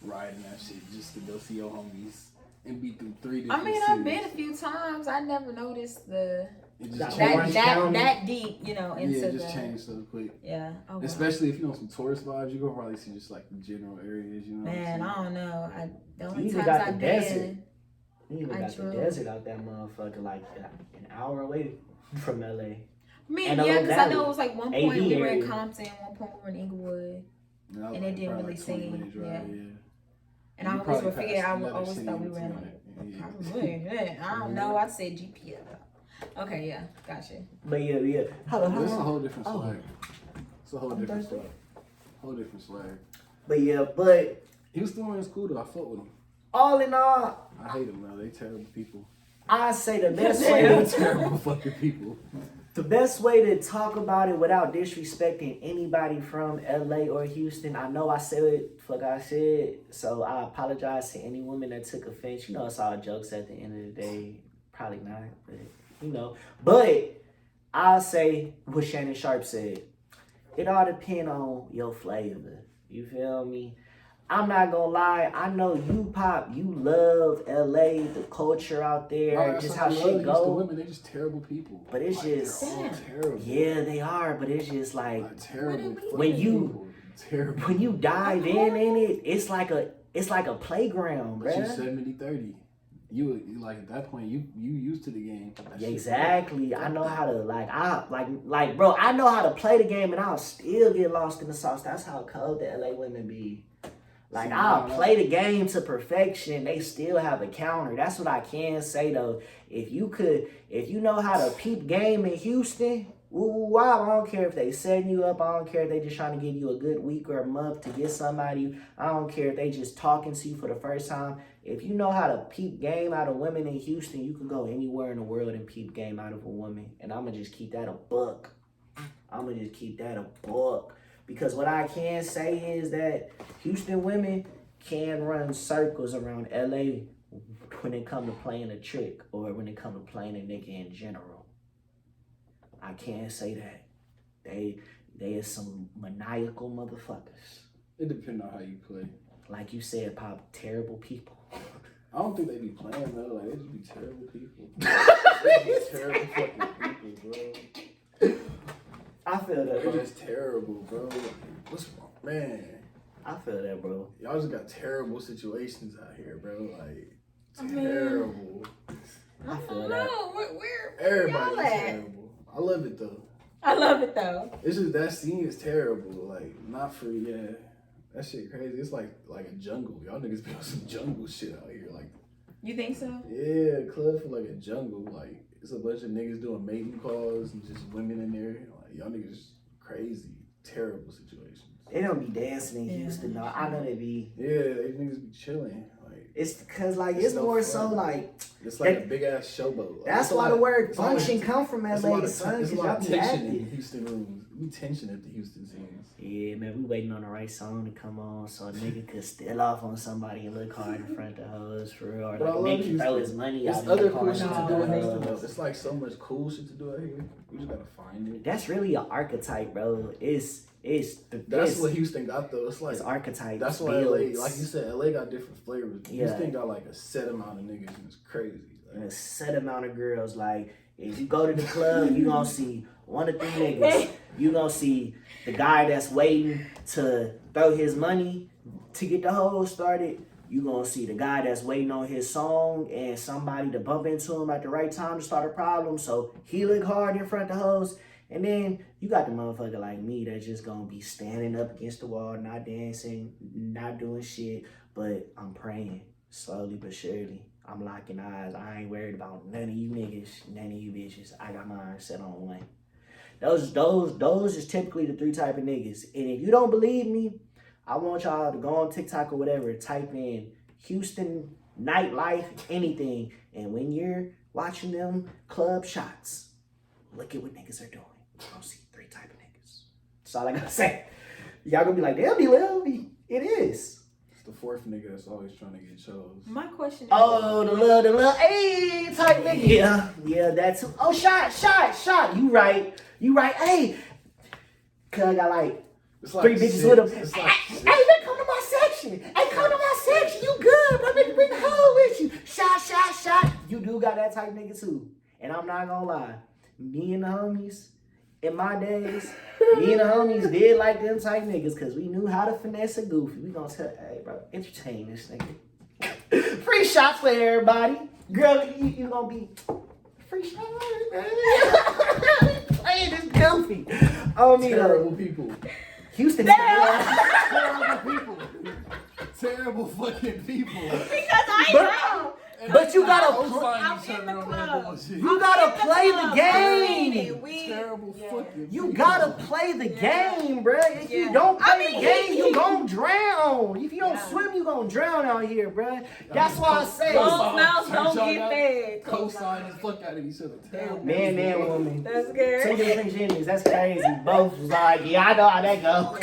riding that shit just to go see your homies and be through 3 different cities. I've been a few times. I never noticed that deep, you know, into it just changed so quick. Yeah. Oh, wow. Especially if you know some tourist vibes, you go probably see just like the general areas, you know. Man, I don't know. The only You times got I've the been. desert. You even got the desert out that motherfucker, like an hour away from LA. I mean, yeah, because I know it was like one point we were in area. Compton, one point we were in Inglewood, and it didn't really seem, And I always would figure, I always thought we were in like, I don't know. I'd say GPS. Okay, yeah, gotcha. But yeah. It's a whole different swag. It's a whole different swag. Whole different swag. But Houston is cool though. I fuck with them. all in all, I hate them now. They terrible people. I say the best way They're terrible fucking people. The best way to talk about it without disrespecting anybody from LA or Houston, I know I said it, fuck I said, so I apologize to any woman that took offense. You know, it's all jokes at the end of the day. Probably not, but you know. But I'll say what Shannon Sharp said. It all depends on your flavor. You feel me? I'm not gonna lie. I know you, Pop. You love LA, the culture out there, just how shit go. The women, they're just terrible people. But it's just terrible. Yeah, they are. But it's just like terrible. When you dive in it, it's like a playground, But bruh. you're 70-30. You like at that point you used to the game. Yeah, exactly. I know how to like bro, I know how to play the game and I'll still get lost in the sauce. That's how cold the LA women be. Like, See, I'll play the game to perfection. They still have a counter. That's what I can say, though. If you know how to peep game in Houston, I don't care if they setting you up. I don't care if they just trying to give you a good week or a month to get somebody. I don't care if they just talking to you for the first time. If you know how to peep game out of women in Houston, you can go anywhere in the world and peep game out of a woman. And I'm going to just keep that a buck. Because what I can say is that Houston women can run circles around LA when it come to playing a trick or when it come to playing a nigga in general. I can't say that. They is some maniacal motherfuckers. It depends on how you play. Like you said, Pop, terrible people. I don't think they be playing though. Like, they just be terrible people. They be terrible fucking people, bro. I feel that, bro. They're just terrible, bro. What's wrong, man? I feel that, bro. Y'all just got terrible situations out here, bro. Like, terrible. I feel that. No, where Everybody's y'all at? terrible. I love it though. I love it though. It's just that scene is terrible. Like, not for that shit crazy. It's like a jungle. Y'all niggas be on some jungle shit out here. Like, You think so? yeah, club for like a jungle. Like, it's a bunch of niggas doing mating calls and just women in there. Like, y'all niggas crazy. Terrible situations. They don't be dancing in Houston, though. I know they be. Yeah, they niggas be chilling. Like, It's because, like, it's no more fun. so, like... It's like a big ass showboat. Like, That's it's a why lot the of- word it's a lot of- function come from There's LA, son, there's a because lot y'all of be tension in active. Houston rooms. We tension at the Houston scenes. Yeah, man, we waiting on the right song to come on so a nigga could steal off on somebody and look hard in front of the hoes, for real. Or But I like love a nigga Houston. throw his money There's out in other the cool car. shit to No, do in no. Houston though. It's like so much cool shit to do out here. We just gotta find it. That's really an archetype, bro. That's what Houston got though. It's like It's archetype. that's why LA, like you said, LA got different flavors. Yeah. Houston got like a set amount of niggas and it's crazy. And a set amount of girls. Like, if you go to the club, you gonna see one of 3 niggas. You gonna see the guy that's waiting to throw his money to get the hoes started. You gonna see the guy that's waiting on his song and somebody to bump into him at the right time to start a problem. So he look hard in front of the hoes. And then you got the motherfucker like me that's just gonna be standing up against the wall, not dancing, not doing shit, but I'm praying slowly but surely. I'm locking eyes. I ain't worried about none of you niggas, none of you bitches. I got mine set on one. Those is typically the 3 type of niggas. And if you don't believe me, I want y'all to go on TikTok or whatever, type in Houston nightlife, anything. And when you're watching them club shots, look at what niggas are doing. You're gonna see 3 type of niggas. That's all I gotta say. Y'all gonna be like, damn, D-Lil, it is. It's the 4th nigga that's always trying to get chose. My question is, Oh, the little, hey, type nigga. Yeah, that's, oh, shot. You right. Hey, cuz I got like It's 3 bitches six. with him. It's Hey, like hey, man, come to my section. Hey, come to my section. You good, bro. Nigga, bring the hoe with you. Shot. You do got that type nigga too. And I'm not gonna lie. Me and the homies, in my days, did like them type niggas because we knew how to finesse a goofy. We gonna tell, hey, bro, entertain this nigga. Free shots for everybody. Girl, you gonna be free shots, man. Playing this goofy. Oh, me terrible people. Houston. Terrible people. Terrible fucking people. because I know. But you gotta I'm in the club. You gotta play the game. Terrible fucking You people. gotta play the game, bruh. If you Yeah. don't I play mean, the game, you gon' drown. If you don't Yeah. swim, you gon' drown out here, bruh. That's why I say, Closed mouths don't get fed. Co-sign the fuck out of each other. Terrible. man, woman. That's 2 good. different genders. That's crazy. Both was like, yeah, I know how that go.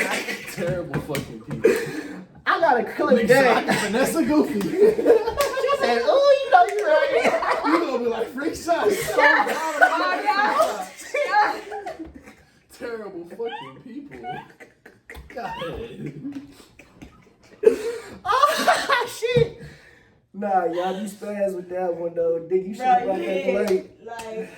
Terrible fucking people. I got a clip Nigga said, I game. can finesse a goofy. She said, ooh, you know you right. You gonna be like free shots. So terrible fucking people. God. Oh, shit. Nah, y'all be spaz with that one, though. Dick, you should have brought that plate. Like,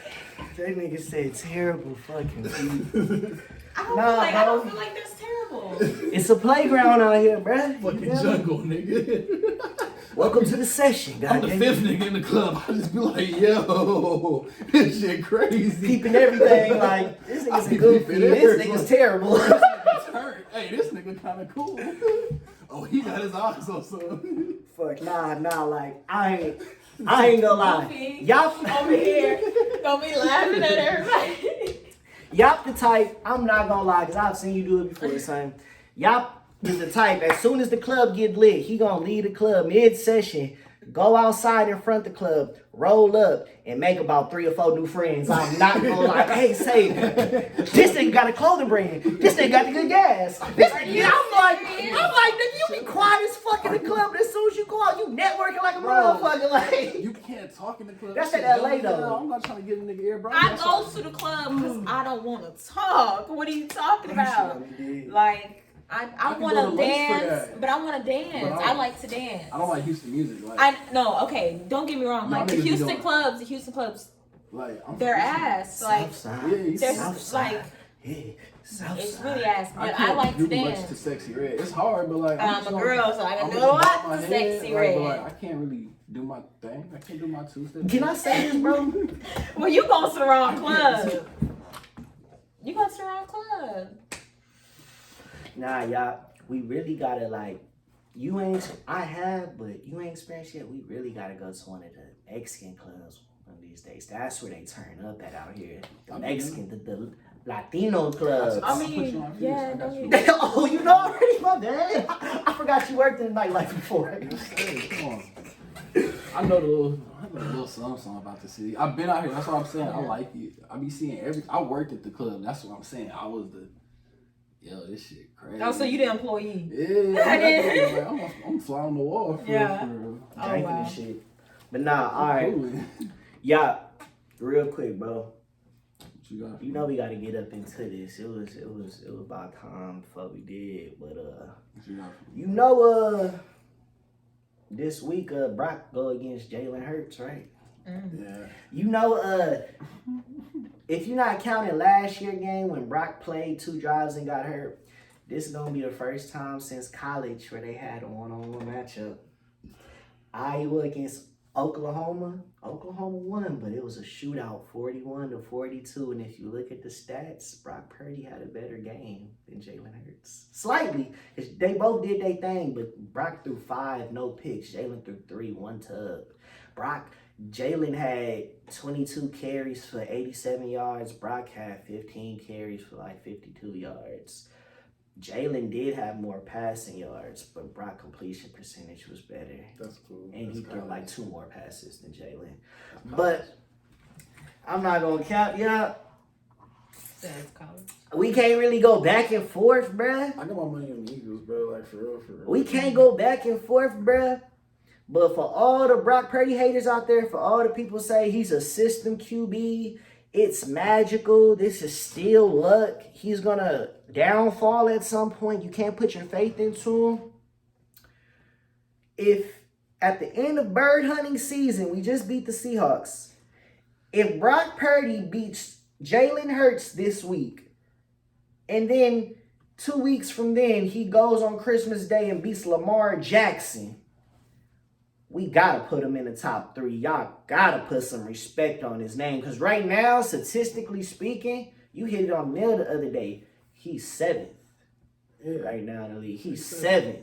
That nigga said terrible fucking people. I don't feel like that's terrible. It's a playground out here, bruh. Fucking You feel me? jungle, nigga. Welcome to the session, I'm the goddamn. fifth nigga in the club. I just be like, yo, this shit crazy. Keeping everything like, this nigga's a goofy, this nigga's terrible. Hey, this nigga kind of cool. Oh, he got his eyes on something. Fuck, nah, like, I ain't gonna lie. Y'all over here gonna be laughing at everybody. Y'all the type, I'm not gonna lie, because I've seen you do it before, son. Y'all is the type, as soon as the club get lit, he gonna leave the club mid-session, go outside in front of the club, roll up, and make about 3 or 4 new friends. I'm not gonna lie, hey, say, this nigga got a clothing brand. This nigga got the good gas. This nigga, I'm like, nigga, you be quiet as fuck in the club, but as soon as you go out, you networking like a motherfucker. Like, You can't talk in the club. That's Shit, in LA, no, though. I'm not trying to get a nigga ear, bro. I go to the club because I don't want to talk. What are you talking about? Like, I can want go to to lunch for dance, that. but I want to dance. But I like to dance. I don't like Houston music. Like, Okay, don't get me wrong. No, Like the niggas be Houston doing- clubs, like I'm they're from ass. Like Yeah, you they're Southside. like Yeah, Southside. it's really ass. I But can't I like do to much to dance. Sexy Red. It's hard, but like I'm a girl, so I can I'm do a just lot bob my to head, Sexy like, but, Red. like, I can't really do my thing. I can't do my two-step. Can I say this, bro? Well, you go to the wrong club. You go to the wrong club. Nah, y'all, we really gotta like, I have, but you ain't experienced yet. We really gotta go to one of the Mexican clubs one of these days. That's where they turn up at out here. The Mexican, the Latino clubs. I mean, yeah, don't get Oh, you know already, my bad. I forgot you worked in the nightlife before. Hey, come on. I know the little song about the city. I've been out here. That's what I'm saying. I like it. I be seeing I worked at the club. That's what I'm saying. I was this shit crazy. Oh, so you the employee? Yeah, I'm fly on the wall for Yeah. real. Drinking wow. and shit. But nah, all right. Cooling. Yeah, real quick, bro. What you got? You know we gotta get up into this. It was about time before we did. But What you got? you know this week Brock go against Jalen Hurts, right? Yeah. You know if you're not counting last year game when Brock played 2 drives and got hurt, this is gonna be the first time since college where they had a one-on-one matchup. Iowa against Oklahoma. Oklahoma won, but it was a shootout, 41-42. And if you look at the stats, Brock Purdy had a better game than Jalen Hurts. Slightly, because they both did their thing, but Brock threw 5, no picks. Jalen threw 3, 1 tub. Jalen had 22 carries for 87 yards. Brock had 15 carries for like 52 yards. Jalen did have more passing yards, but Brock completion percentage was better. That's cool. And he threw like 2 more passes than Jalen. That's But I'm not going to cap y'all. That's college. We can't really go back and forth, bruh. I got my money on the Eagles, bro. Like, for real. We can't go back and forth, bruh. But for all the Brock Purdy haters out there, for all the people say he's a system QB, it's magical, this is still luck, he's going to downfall at some point, you can't put your faith into him. If at the end of bird hunting season, we just beat the Seahawks, if Brock Purdy beats Jalen Hurts this week, and then 2 weeks from then, he goes on Christmas Day and beats Lamar Jackson, we gotta put him in the top 3. Y'all gotta put some respect on his name. Because right now, statistically speaking, you hit it on the nail the other day. He's 7th. Right now in the league. He's 7th.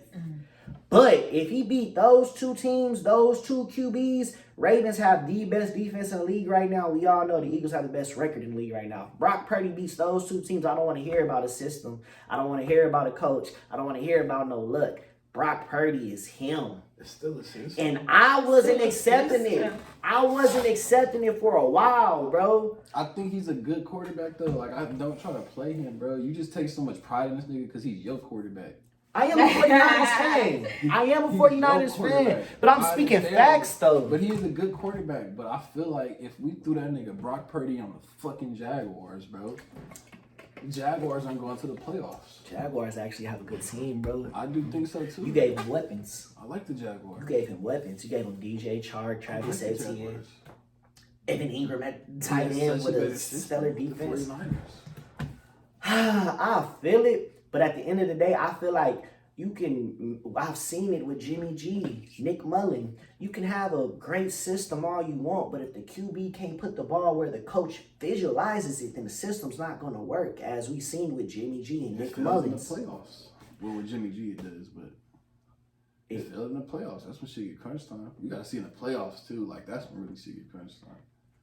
But if he beat those 2 teams, those 2 QBs, Ravens have the best defense in the league right now. We all know the Eagles have the best record in the league right now. If Brock Purdy beats those 2 teams, I don't want to hear about a system. I don't want to hear about a coach. I don't want to hear about no luck. Brock Purdy is him. It's still a system. And I wasn't accepting it. I wasn't accepting it for a while, bro. I think he's a good quarterback, though. Like, I don't try to play him, bro. You just take so much pride in this nigga because he's your quarterback. I am a 49ers fan. I am a 49ers fan. But I'm speaking facts, though. But he is a good quarterback. But I feel like if we threw that nigga Brock Purdy on the fucking Jaguars, bro, Jaguars aren't going to the playoffs. Jaguars actually have a good team, bro. I do think so, too. You gave him weapons. I like the Jaguars. You gave him weapons. You gave him DJ Chark, Travis Etienne, Evan Ingram at tight end with a stellar defense. I feel it. But at the end of the day, I feel like I've seen it with Jimmy G, Nick Mullen. You can have a great system all you want, but if the QB can't put the ball where the coach visualizes it, then the system's not going to work, as we've seen with Jimmy G and Nick Mullen. In the playoffs. Well, with Jimmy G it does, but it failed in the playoffs. That's when shit get crunch time. You got to see in the playoffs, too. Like, that's when really shit get crunch time.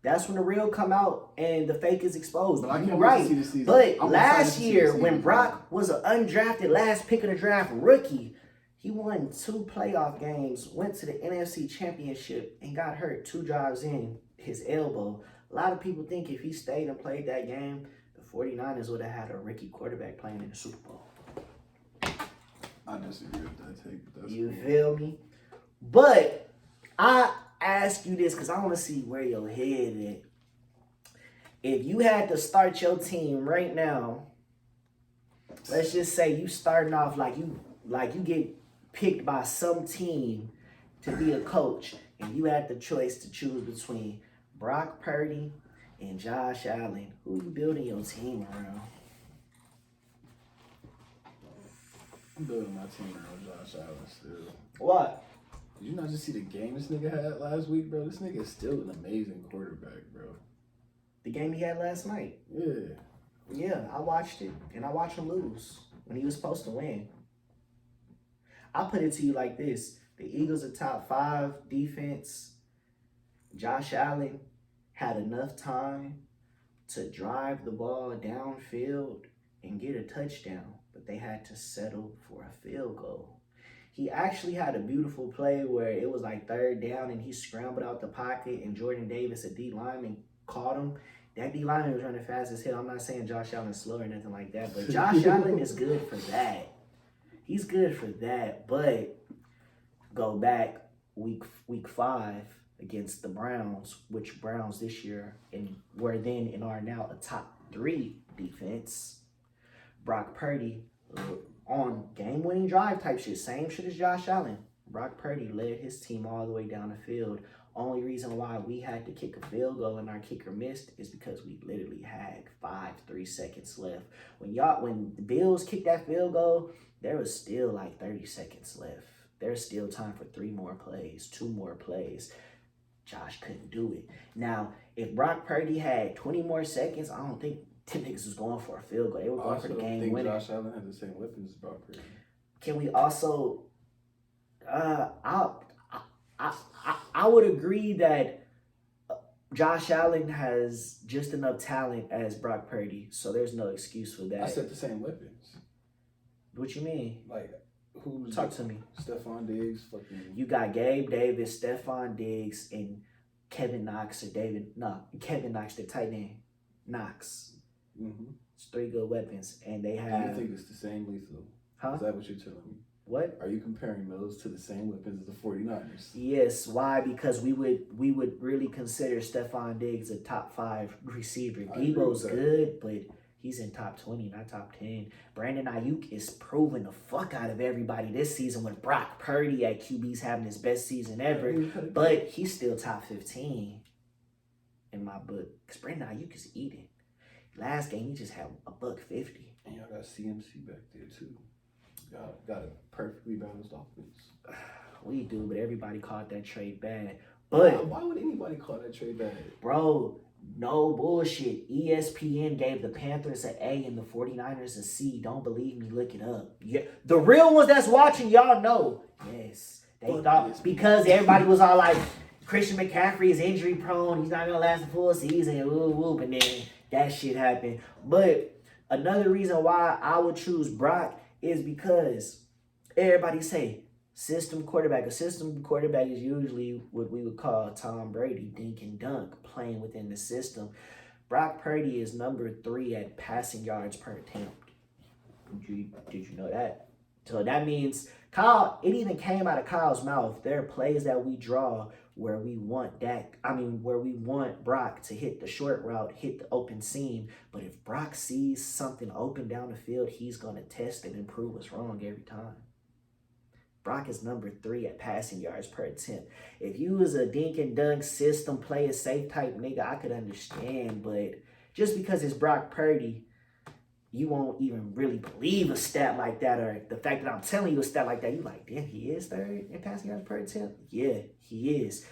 That's when the real come out and the fake is exposed. But I can't You're wait right. to see the season. But last year, when Brock was an undrafted last pick of the draft rookie, he won 2 playoff games, went to the NFC Championship, and got hurt 2 drives in his elbow. A lot of people think if he stayed and played that game, the 49ers would have had a rookie quarterback playing in the Super Bowl. I disagree with that take. But that's You cool. feel me? But I ask you this because I want to see where your head is. If you had to start your team right now, let's just say you starting off like you get picked by some team to be a coach, and you had the choice to choose between Brock Purdy and Josh Allen. Who you building your team around? I'm building my team around Josh Allen still. What? Did you not just see the game this nigga had last week, bro? This nigga is still an amazing quarterback, bro. The game he had last night. Yeah. Yeah, I watched it, and I watched him lose when he was supposed to win. I'll put it to you like this. The Eagles are top 5 defense. Josh Allen had enough time to drive the ball downfield and get a touchdown, but they had to settle for a field goal. He actually had a beautiful play where it was like 3rd down and he scrambled out the pocket and Jordan Davis, a D lineman, caught him. That D lineman was running fast as hell. I'm not saying Josh Allen's slow or nothing like that, but Josh Allen is good for that. He's good for that, but go back week 5 against the Browns, which Browns this year and were then and are now a top 3 defense. Brock Purdy on game-winning drive type shit, same shit as Josh Allen. Brock Purdy led his team all the way down the field. Only reason why we had to kick a field goal and our kicker missed is because we literally had 3 seconds left. When the Bills kicked that field goal, there was still like 30 seconds left. There's still time for 3 more plays, 2 more plays. Josh couldn't do it. Now, if Brock Purdy had 20 more seconds, I don't think Tim niggas was going for a field goal. They were going for the game winner. Josh Allen had the same weapons as Brock Purdy. Can we also? I would agree that Josh Allen has just enough talent as Brock Purdy, so there's no excuse for that. I said the same weapons. What you mean? Like, who's Talk to me. Stephon Diggs, fucking. You got Gabe Davis, Stephon Diggs, and Kevin Knox, Kevin Knox, the tight end. Knox. Mm-hmm. It's 3 good weapons, and they have. You think it's the same lethal? Huh? Is that what you're telling me? What? Are you comparing those to the same weapons as the 49ers? Yes. Why? Because we would really consider Stephon Diggs a top 5 receiver. Debo's good, but he's in top 20, not top 10. Brandon Ayuk is proving the fuck out of everybody this season with Brock Purdy at QB's having his best season ever, but he's still top 15 in my book. Because Brandon Ayuk is eating. Last game, he just had $150. And y'all got CMC back there, too. Y'all got a perfectly balanced offense. We do, but everybody called that trade bad. But why would anybody call that trade bad? Bro, no bullshit. ESPN gave the Panthers an A and the 49ers a C. Don't believe me, look it up. Yeah, the real ones that's watching, y'all know. Yes. They thought, because everybody was all like, Christian McCaffrey is injury prone. He's not going to last a full season. Whoop, and then that shit happened. But another reason why I would choose Brock is because everybody say system quarterback. A system quarterback is usually what we would call Tom Brady, dink and dunk, playing within the system. Brock Purdy is number 3 at passing yards per attempt. Did you know that? So that means Kyle, it even came out of Kyle's mouth. There are plays that we draw where we want Brock to hit the short route, hit the open seam. But if Brock sees something open down the field, he's going to test it and prove us wrong every time. Brock is number 3 at passing yards per attempt. If you was a dink and dunk system, play it safe type nigga, I could understand. But just because it's Brock Purdy, you won't even really believe a stat like that, or the fact that I'm telling you a stat like that, you like, damn, he is third in passing yards per attempt? Yeah, he is.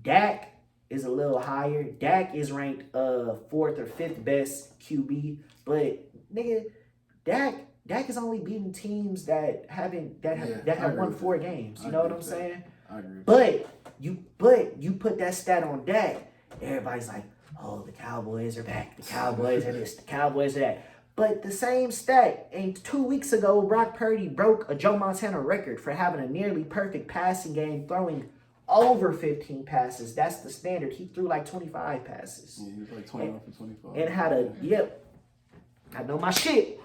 Dak is a little higher. Dak is ranked 4th or 5th best QB, but nigga, Dak is only beating teams that have won 4 games. You know what I'm saying? I agree. But you put that stat on Dak, everybody's like, oh, the Cowboys are back. The Cowboys are this. The Cowboys are that. But the same stat, and 2 weeks ago, Brock Purdy broke a Joe Montana record for having a nearly perfect passing game, throwing over 15 passes. That's the standard. He threw like 25 passes. Yeah, he was like 21 for 25. And had I know my shit.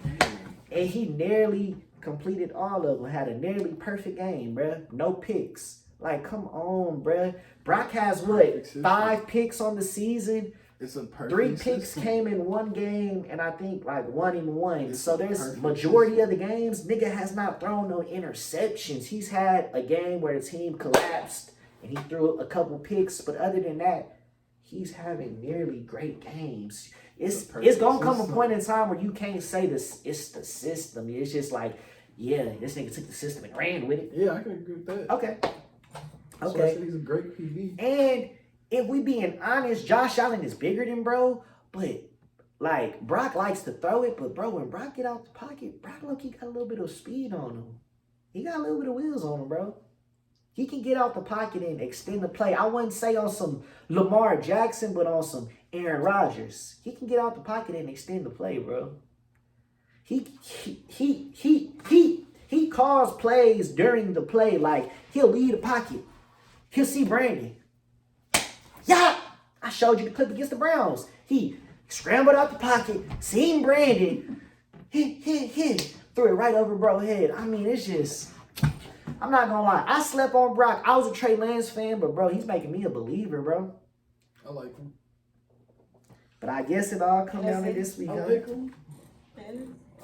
And he nearly completed all of them. Had a nearly perfect game, bruh. No picks. Like, come on, bruh. Brock has what? 5 picks on the season. It's a perfect 3 picks system. came in one game, and I think like 1 in 1. It's so there's majority of the games, nigga has not thrown no interceptions. He's had a game where the team collapsed and he threw a couple picks, but other than that, he's having nearly great games. It's gonna come a point in time where you can't say this. It's the system. It's just like, yeah, this nigga took the system and ran with it. Yeah, I can agree with that. Okay. So I said he's a great QB. And if we being honest, Josh Allen is bigger than bro, but like Brock likes to throw it, but bro, when Brock get out the pocket, Brock low-key got a little bit of speed on him. He got a little bit of wheels on him, bro. He can get out the pocket and extend the play. I wouldn't say on some Lamar Jackson, but on some Aaron Rodgers. He can get out the pocket and extend the play, bro. He calls plays during the play, like he'll leave the pocket. He'll see Brandon. Yeah, I showed you the clip against the Browns. He scrambled out the pocket, seen Brandon, threw it right over bro's head. I mean, it's just, I'm not gonna lie. I slept on Brock. I was a Trey Lance fan, but bro, he's making me a believer, bro. I like him. But I guess it all comes down to this week, I huh? like him. I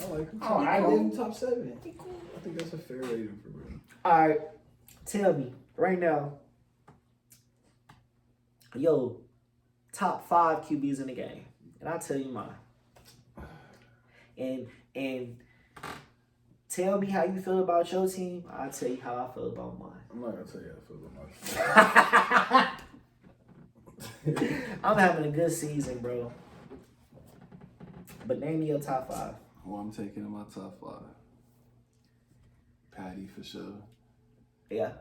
like him. Oh, I cool. did him top 7. I think that's a fair rating for real. All right, tell me right now, yo, top 5 QBs in the game, and I'll tell you mine. And tell me how you feel about your team. I'll tell you how I feel about mine. I'm not gonna tell you how I feel about my I'm having a good season, bro. But name me your top 5. Well, I'm taking in my top 5. Patty for sure. Yeah.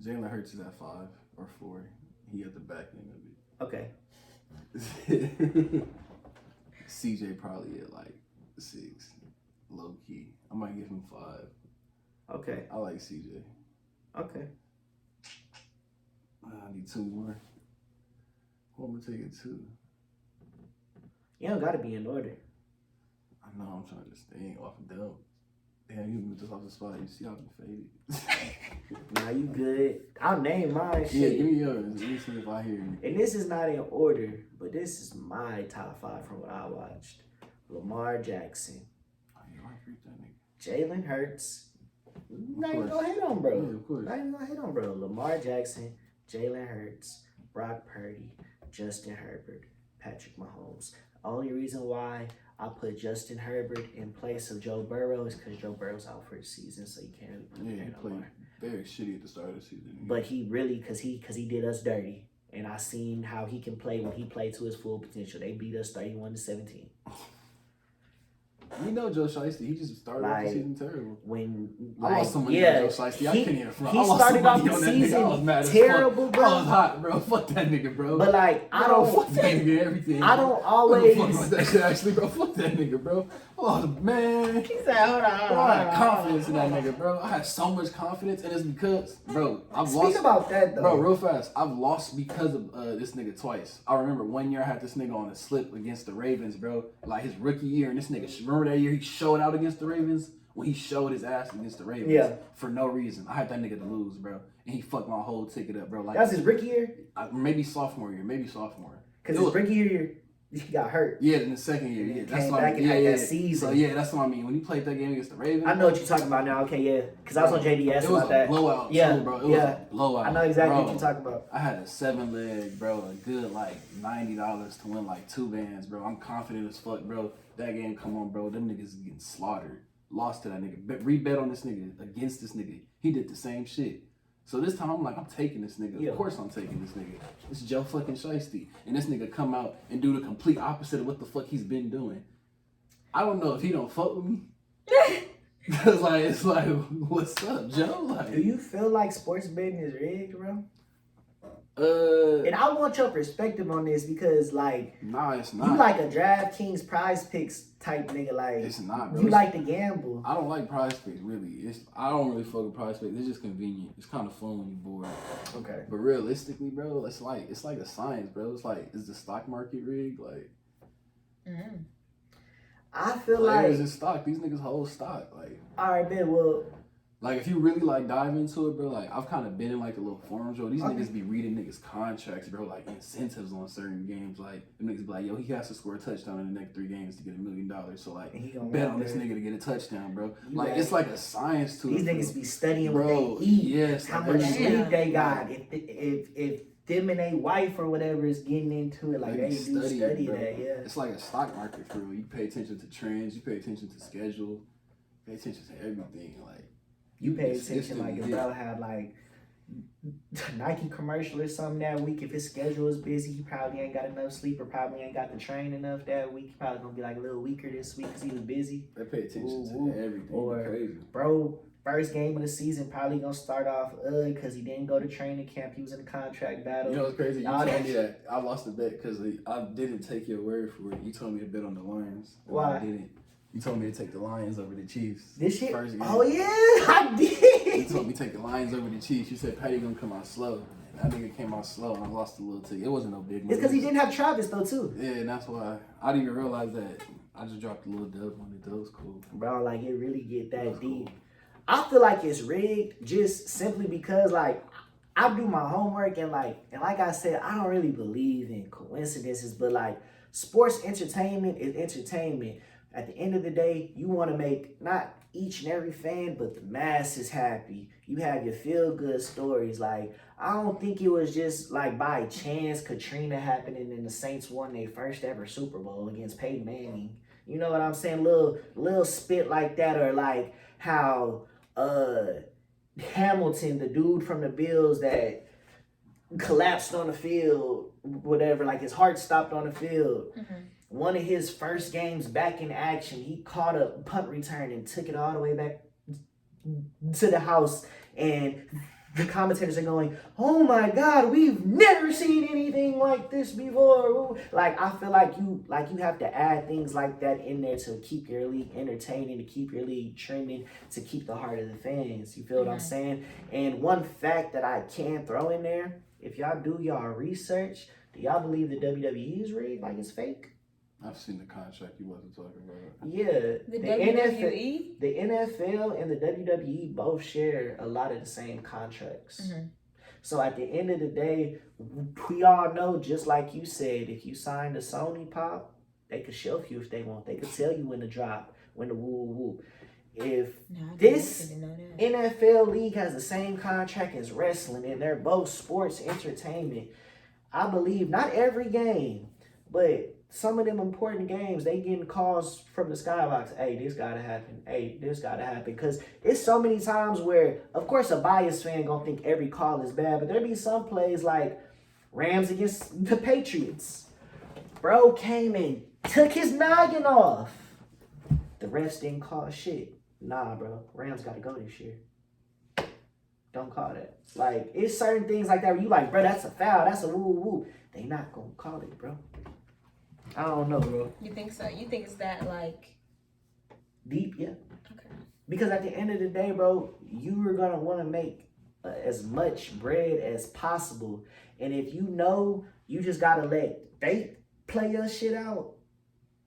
Jalen Hurts is at 5 or 4. He at the back end Okay. of it. CJ probably at like 6. Low key. I might give him 5. Okay. I like CJ. Okay. I need 2 more. Who am I taking 2? You don't gotta be in order. I know, I'm trying to stay off of dump. Damn, you moved just off the spot. You see how I'm faded. Nah, you good. I'll name mine shit. Yeah, give me yours. Let me see if I hear you. And this is not in order, but this is my top 5 from what I watched. Lamar Jackson, Oh, yeah, I agree with that nigga. Jalen Hurts. Not Of even course. gonna hit on, bro. Yeah, of course. Not even gonna hit on, bro. Lamar Jackson, Jalen Hurts, Brock Purdy, Justin Herbert, Patrick Mahomes. Only reason why I put Justin Herbert in place of Joe Burrow is because Joe Burrow's out for the season, so he can't play Yeah, he no played more. very shitty at the start of the season. But he really, cause he did us dirty, and I seen how he can play when he played to his full potential. They beat us 31-17. You know Joe Shiesty, he just started off the Like, season terrible. When I lost some money yeah, on Joe Shiesty. I he- can't even front. he I lost started some off money the on that nigga. I was season mad as terrible, fuck. bro. I was hot, bro. Fuck that nigga, bro. But like I Bro, don't, fuck that nigga, everything. I don't I always. don't fuck with that shit actually, bro. Fuck that nigga, bro. Oh man. He said, hold on. Bro, I had confidence in that nigga, bro. I had so much confidence, and it's because, bro, I've Speak lost. about that though, Bro, real fast. I've lost because of this nigga twice. I remember one year I had this nigga on a slip against the Ravens, bro. Like his rookie year, and this nigga, remember that year he showed out against the Ravens? When he showed his ass against the Ravens. Yeah. For no reason. I had that nigga to lose, bro. And he fucked my whole ticket up, bro. Like That's his rookie year. maybe sophomore year. Cause his rookie year, He got hurt. Yeah, in the second year. Yeah, that's Came what I back mean. and Yeah, had that yeah. season. So yeah, that's what I mean. When you played that game against the Ravens, I know what you're talking about now. Okay, yeah, because I was on JDS it was about that. a blowout Yeah, too, bro. It was a blowout. I know exactly bro. what you're talking about. I had a 7-leg, bro. A good like $90 to win like 2 bands, bro. I'm confident as fuck, bro. That game come on, bro. Them niggas getting slaughtered. Lost to that nigga. Rebet on this nigga against this nigga. He did the same shit. So this time I'm like, I'm taking this nigga. Yeah. Of course I'm taking this nigga. It's Joe fucking Shiesty. And this nigga come out and do the complete opposite of what the fuck he's been doing. I don't know if he don't fuck with me. Cause like it's like, what's up, Joe? Like, do you feel like sports betting is rigged, bro? And I want your perspective on this because, like, nah, it's not. you like a DraftKings Prize Picks type nigga. Like, It's not, bro. You like to gamble. I don't like Prize Picks, really. I don't really fuck with Prize Picks. It's just convenient. It's kind of fun when you're bored. Okay. But realistically, bro, it's like a science, bro. It's like, is the stock market rigged? Like, I feel players like in stock. These niggas hold stock. Like, all right, man. Well, like if you really like dive into it, bro. Like I've kind of been in like a little forums, bro. These Okay. niggas be reading niggas contracts, bro. Like incentives on certain games. Like them niggas be like, yo, he has to score a touchdown in the next 3 games to get $1 million. So like, he gonna bet win on this there. nigga to get a touchdown, bro. You Like right. it's like a science to These it. bro. niggas be studying Bro, what they eat. yes, How like much everything. sleep they got. If them and they wife or whatever is getting into it, like they do study bro. that. Yeah. It's like a stock market for real. You pay attention to trends. You pay attention to schedule. Pay attention to everything. Like You pay it's attention, like, if bro had, like, Nike commercial or something that week, if his schedule is busy, he probably ain't got enough sleep or probably ain't got to train enough that week. He probably gonna be, like, a little weaker this week because he was busy. They pay attention Ooh, to everything. or- Crazy. Bro, first game of the season probably gonna start off because he didn't go to training camp. He was in a contract battle. You know what's crazy? You All told that- me that I lost the bet because I didn't take your word for it. You told me to bet on the Lions. and Why? I didn't. You told me to take the Lions over the Chiefs. This shit? First game. Oh, yeah, I You did. told me to take the Lions over the Chiefs. You said Patty gonna come out slow. And that nigga came out slow and I lost a little tick. It wasn't no big It's because he didn't have Travis, though, too. Yeah, and that's why I didn't even realize that. I just dropped a little dub on it. That was cool. Bro, like, it really get that That's deep. cool. I feel like it's rigged just simply because, like, I do my homework and like I said, I don't really believe in coincidences, but like sports entertainment is entertainment. At the end of the day, you want to make not each and every fan, but the masses happy. You have your feel good stories. Like, I don't think it was just like by chance Katrina happening and the Saints won their first ever Super Bowl against Peyton Manning. You know what I'm saying? Little spit like that, or like how Hamilton, the dude from the Bills that collapsed on the field, whatever, like his heart stopped on the field. One of his first games back in action, he caught a punt return and took it all the way back to the house. And the commentators are going, "Oh my God, we've never seen anything like this before." Like, I feel like you have to add things like that in there to keep your league entertaining, to keep your league trending, to keep the heart of the fans. You feel what I'm saying? And one fact that I can throw in there, if y'all do y'all research, do y'all believe the WWE is rigged, like it's fake? I've seen the contract you wasn't talking about. Yeah. The WWE? The NFL and the WWE both share a lot of the same contracts. So at the end of the day, we all know, just like you said, if you signed a Sony pop, they could shelf you if they want. They could tell you when to drop, when to woo. If this NFL league has the same contract as wrestling and they're both sports entertainment, I believe not every game, but some of them important games, they getting calls from the skybox. Hey, this gotta happen. Hey, this gotta happen. Because it's so many times where, of course, a biased fan gonna think every call is bad, but there be some plays like Rams against the Patriots. Bro came and took his noggin off. The refs didn't call shit. Nah, bro. Rams gotta go this year. Don't call that. Like, it's certain things like that where you like, bro, that's a foul. That's a woo. They not gonna call it, bro. I don't know, bro. You think so? You think it's that, like... Deep, yeah. Okay. Because at the end of the day, bro, you are going to want to make as much bread as possible. And if you know you just got to let fate play your shit out,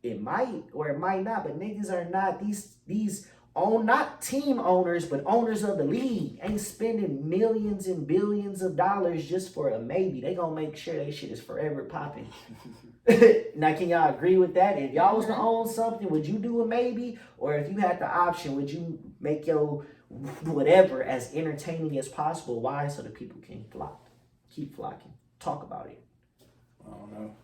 it might or it might not. But niggas are not, these not team owners, but owners of the league ain't spending millions and billions of dollars just for a maybe. They gonna make sure that shit is forever popping. Now, can y'all agree with that? If y'all was to own something, would you do a maybe? Or if you had the option, would you make your whatever as entertaining as possible? Why? So that people can keep flocking. Talk about it. I don't know.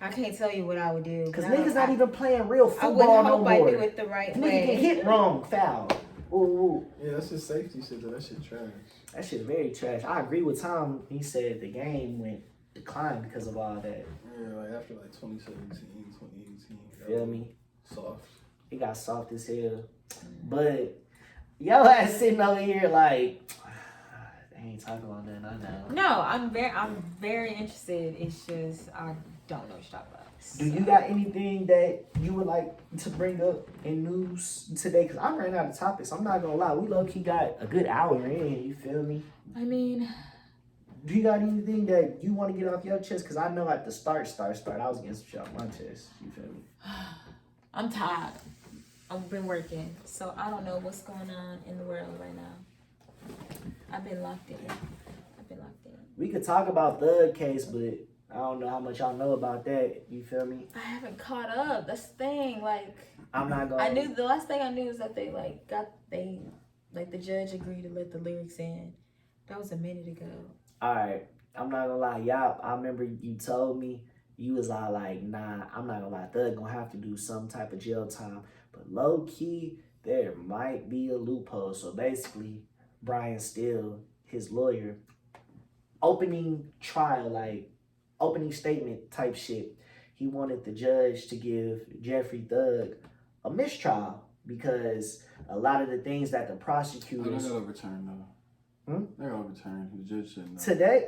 I can't tell you what I would do. Because niggas not even playing real I football would no hope more. I do it the right Nigga way. get hit wrong, foul. Ooh. Yeah, that's just safety shit, though. That shit trash. That shit's very trash. I agree with Tom. He said the game went decline because of all that. Yeah, like after like 2017, 2018. Feel me? Soft. It got soft as hell. But y'all ass sitting over here like, they ain't talking about that, I know. No, I'm very interested. It's just I don't know what you're talking about. Do you got anything that you would like to bring up in news today? Because I ran out of topics. I'm not gonna lie. We low-key got a good hour in. You feel me? I mean, Do you got anything that you want to get off your chest? Because I know at the start, I was getting some shit off my chest. You feel me? I'm tired. I've been working, so I don't know what's going on in the world right now. I've been locked in. We could talk about the case, but I don't know how much y'all know about that. You feel me? I haven't caught up. That's the thing. Like, I'm not gonna. I knew the last thing I knew is that they the judge agreed to let the lyrics in. That was a minute ago. All right, I'm not gonna lie, y'all. I remember you told me you was all like, nah, I'm not gonna lie, Thug gonna have to do some type of jail time. But low key, there might be a loophole. So basically, Brian Steele, his lawyer, opening statement type shit. He wanted the judge to give Jeffrey Thug a mistrial because a lot of the things that the prosecutors. They're gonna overturn though. They're gonna overturn. The judge said no. Today,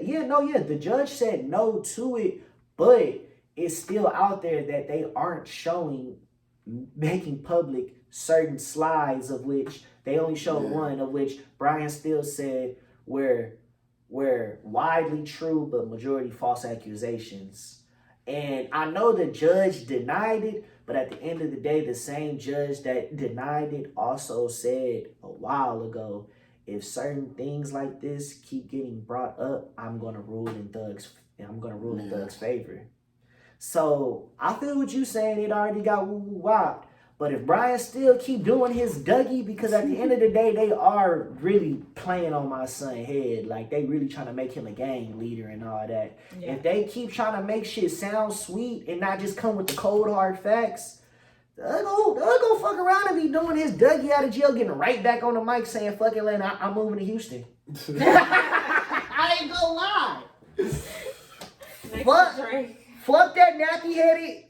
the judge said no to it, but it's still out there that they aren't making public certain slides of which they only showed one of which Brian Steele said were widely true but majority false accusations. And I know the judge denied it, but at the end of the day, the same judge that denied it also said a while ago, if certain things like this keep getting brought up, I'm gonna rule in Thug's favor. So I feel what you saying. It already got woo-woo-wop. But if Brian still keep doing his Dougie, because at the end of the day, they are really playing on my son's head. Like, they really trying to make him a gang leader and all that. Yeah. If they keep trying to make shit sound sweet and not just come with the cold, hard facts, they'll go fuck around and be doing his Dougie out of jail, getting right back on the mic saying, fuck it, Lynn, I'm moving to Houston. I ain't gonna lie. Fuck that nappy-headed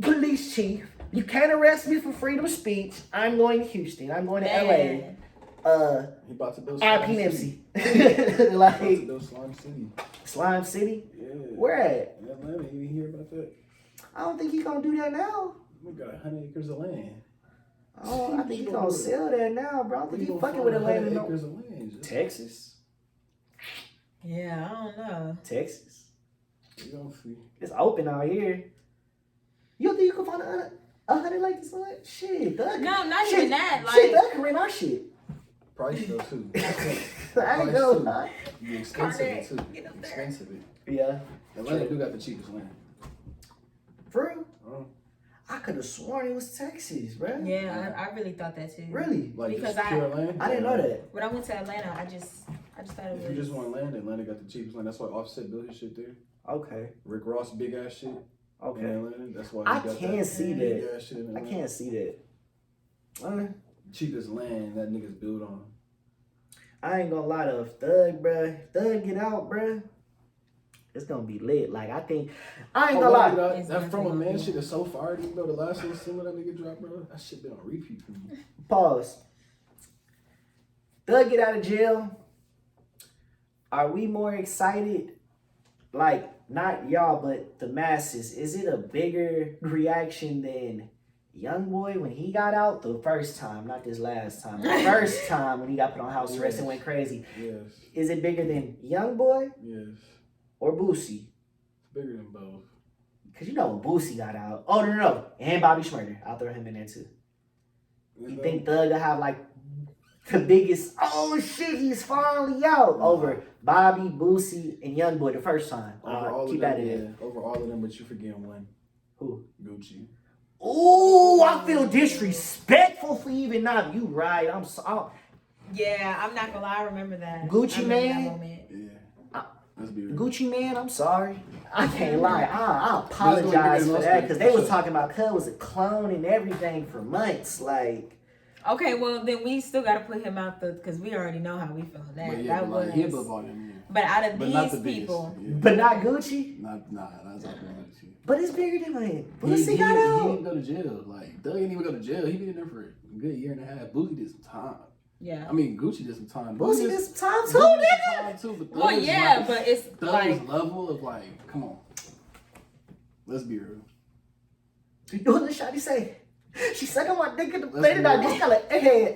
police chief. You can't arrest me for freedom of speech. I'm going to Houston. I'm going to LA. He about to build Slime City. Like, he about to build Slime City. Slime City? Yeah. Where at? In Atlanta. You didn't hear about that? I don't think he's going to do that now. We got 100 acres of land. Oh, I think he's going to sell that now, bro. I don't think he's fucking with Atlanta. 100 acres of land. Texas? Yeah, I don't know. Texas? You don't see. It's open out here. You don't think you can find 100 like this land? Shit, Thug. No, not even that. Like, shit, Thug can rent our shit. Price though too. I ain't gonna lie. You expensive too. Expensive. Yeah. Atlanta do got the cheapest land. For real? I could have sworn it was Texas, bro. Yeah, I really thought that too. Really? Like because just pure land? I didn't know that. When I went to Atlanta, I just thought it was. If you just want land, Atlanta got the cheapest land. That's why Offset built his shit there. Okay. Rick Ross big ass shit. Okay. In Atlanta. That's why I can't see that. I can't see that. Cheapest land that niggas build on. I ain't gonna lie to Thug, bruh. Thug get out, bruh. It's gonna be lit. Like, I ain't gonna lie. That From a Man shit is so fire, bro. The last single that nigga dropped, bro. That shit been on repeat for me. Pause. Thug get out of jail. Are we more excited? Like, not y'all, but the masses. Is it a bigger reaction than Youngboy when he got out the first time, not this last time. The first time when he got put on house arrest and went crazy. Yes. Is it bigger than Youngboy? Yes. Or Boosie? It's bigger than both. Because you know when Boosie got out. Oh, no. And Bobby Shmurda. I'll throw him in there too. You think Thug will have like the biggest, oh shit, he's finally out over Bobby, Boosie, and Youngboy the first time. Keep that in. Over all of them, but you forget one. Who? Gucci. Ooh, I feel disrespectful for even not. You right. I'm sorry. Yeah, I'm not gonna lie. I remember that. Gucci Man. That moment. Yeah. Let's be real. Gucci Man, I'm sorry. I can't lie. I apologize for that because they was talking about Cuz was a clone and everything for months. Like. Okay, well then we still gotta put him out because we already know how we feel on that. But yeah, that was was. He above all them. Yeah. But out of but these people, but not Gucci. Not Gucci. But it's bigger than him. He didn't go to jail. Like Doug didn't even go to jail. He been in there for a good year and a half. Boosie did some time. Yeah. I mean Gucci did some time. Boosie did some time too, nigga. But well, yeah, like, but it's Doug's like level of like, come on. Let's be real. What did Shawty say? She sucked on my dick in the plate and I just got like, hey.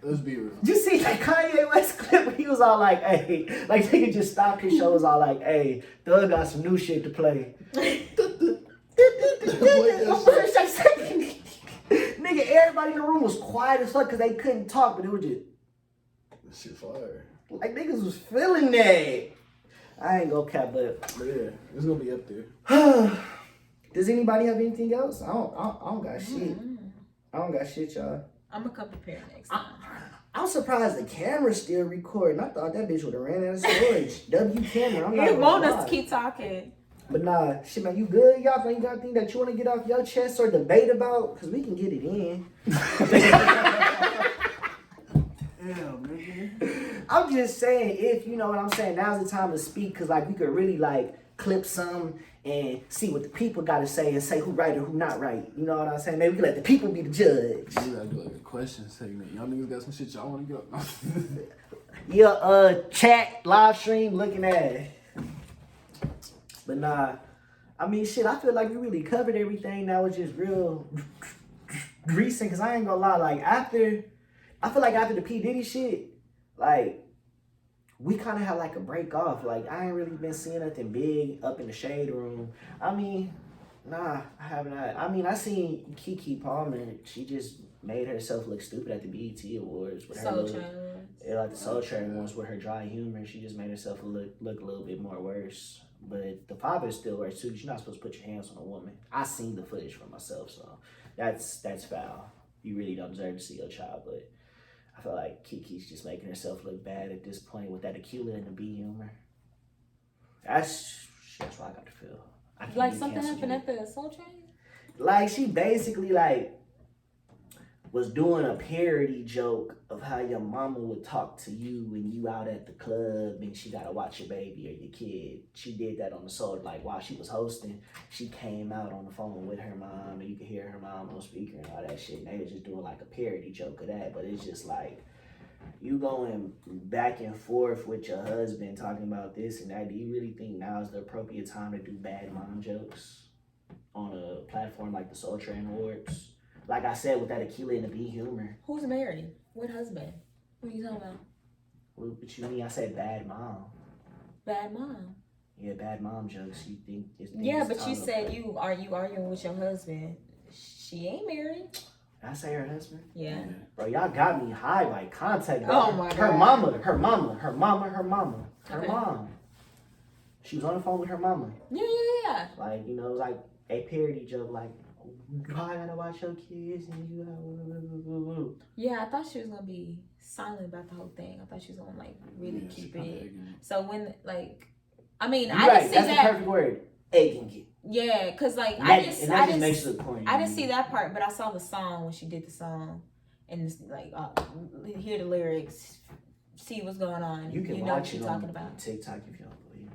Let's be real. You see that Kanye West clip where he was all like, hey, like nigga just stopped his show, was all like, hey, Thug got some new shit to play. Nigga, everybody in the room was quiet as fuck because they couldn't talk, but it was just. This shit fire. Like niggas was feeling that. I ain't gonna cap, but yeah, it's gonna be up there. Does anybody have anything else? I don't got shit. I don't got shit, y'all. I'm gonna come prepared next time. I'm surprised the camera's still recording. I thought that bitch would have ran out of storage. W camera. I'm not. It want us to keep talking. But nah, shit, man, you good? Y'all think got anything that you want to get off your chest or debate about? Because we can get it in. Damn, nigga. I'm just saying, if you know what I'm saying, now's the time to speak. Because, like, we could really, like, clip some and see what the people got to say and say who right or who not right. You know what I'm saying? Maybe we can let the people be the judge. You gotta do like a question segment. Y'all niggas got some shit y'all want to go. Yeah, chat, live stream, looking at it. But nah, I mean, shit, I feel like we really covered everything that was just real recent. Because I ain't gonna lie, like, I feel like after the P. Diddy shit, like, we kind of had like a break off. Like, I ain't really been seeing nothing big up in the shade room. I mean, nah, I have not. I mean, I seen Keke Palmer. She just made herself look stupid at the BET Awards. With Soul her Train Awards. Yeah, like the Soul Train ones with her dry humor. She just made herself look a little bit more worse. But the father is still worse too. You're not supposed to put your hands on a woman. I seen the footage for myself, so that's foul. You really don't deserve to see your child, but I feel like Kiki's just making herself look bad at this point with that Aquila and the B humor. That's what I got to feel. Like something happened at the Soul Train? Like she basically like was doing a parody joke of how your mama would talk to you when you out at the club and she gotta watch your baby or your kid. She did that on the Soul, like while she was hosting, she came out on the phone with her mom and you could hear her mom on speaker and all that shit. And they was just doing like a parody joke of that, but it's just like you going back and forth with your husband talking about this and that. Do you really think now is the appropriate time to do bad mom jokes on a platform like the Soul Train Awards? Like I said, with that Aquila and the B humor. Who's married? What husband? What are you talking about? What you mean? I said bad mom. Bad mom. Yeah, bad mom jokes. You think it's yeah, but you said you arguing with your husband. She ain't married. Did I say her husband? Yeah. Bro, y'all got me high by contact. Bro. Oh my Her God. Her mom. Okay. She was on the phone with her mama. Yeah. Like, you know, it was like a parody joke, like, I gotta watch your kids and you. Yeah, I thought she was gonna be silent about the whole thing. I thought she was gonna like really keep it. So when like, I mean, I didn't see that's that. That's the perfect word. Egging it. Yeah, cause like I didn't see that part, but I saw the song when she did the song, and it's like hear the lyrics, see what's going on. You can know watch what she's it talking on about. TikTok if you don't believe me.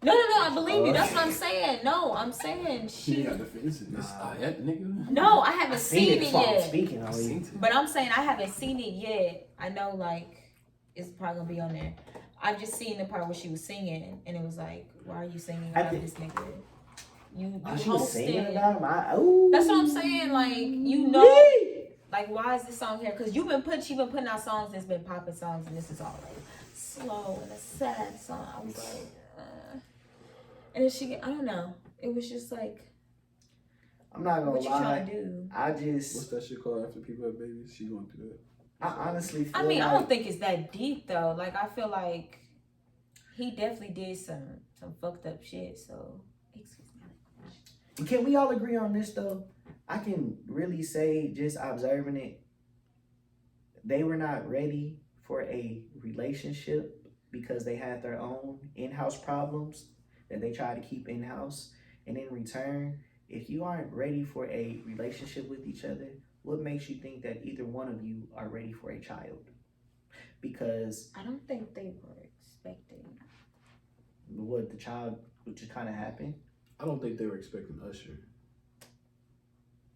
No, I believe you. That's what I'm saying. No, I'm saying she. got defensive. Nigga. No, I haven't seen it yet. Speaking of it. But I'm saying I haven't seen it yet. I know like it's probably gonna be on there. I've just seen the part where she was singing, and it was like, why are you singing about this nigga? You she was singing hosted. about him. That's what I'm saying. Like you know, like why is this song here? Because she been putting out songs that's been popping songs, and this is all like slow and a sad song. I was like, and then I don't know. It was just like I'm not gonna What you lie. trying to do? I just. What's that shit called after people have babies? She going through that. I honestly feel I mean, like, I don't think it's that deep though. Like I feel like he definitely did some fucked up shit. So excuse me. Can we all agree on this though? I can really say, just observing it, they were not ready for a relationship because they had their own in-house problems that they try to keep in-house. And in return, if you aren't ready for a relationship with each other, what makes you think that either one of you are ready for a child? Because I don't think they were expecting. what the child would just kind of happen. I don't think they were expecting Usher.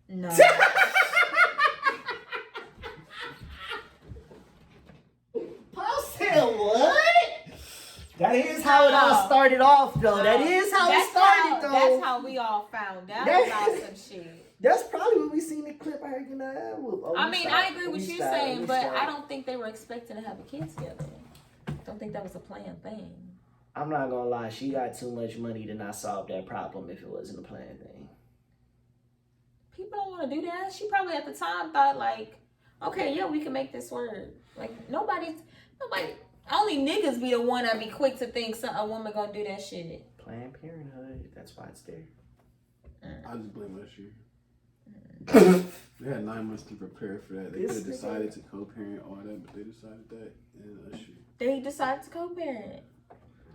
No. Paul said what? That is how it all started off, though. That is how it started, though. That's how we all found out about some shit. That's probably what we seen the clip of her getting her ass whooped. Oh, I mean, I agree with you saying, but I I don't think they were expecting to have a kid together. Don't think that was a planned thing. I'm not gonna lie, she got too much money to not solve that problem if it wasn't a planned thing. People don't want to do that. She probably at the time thought like, okay, yeah, we can make this work. Like nobody, only niggas be the one that be quick to think a woman gonna do that shit. Planned Parenthood, that's why it's there. I just blame Usher. They had 9 months to prepare for that. They This could have nigga- decided to co-parent all that, but they decided that and Usher. They decided to co-parent.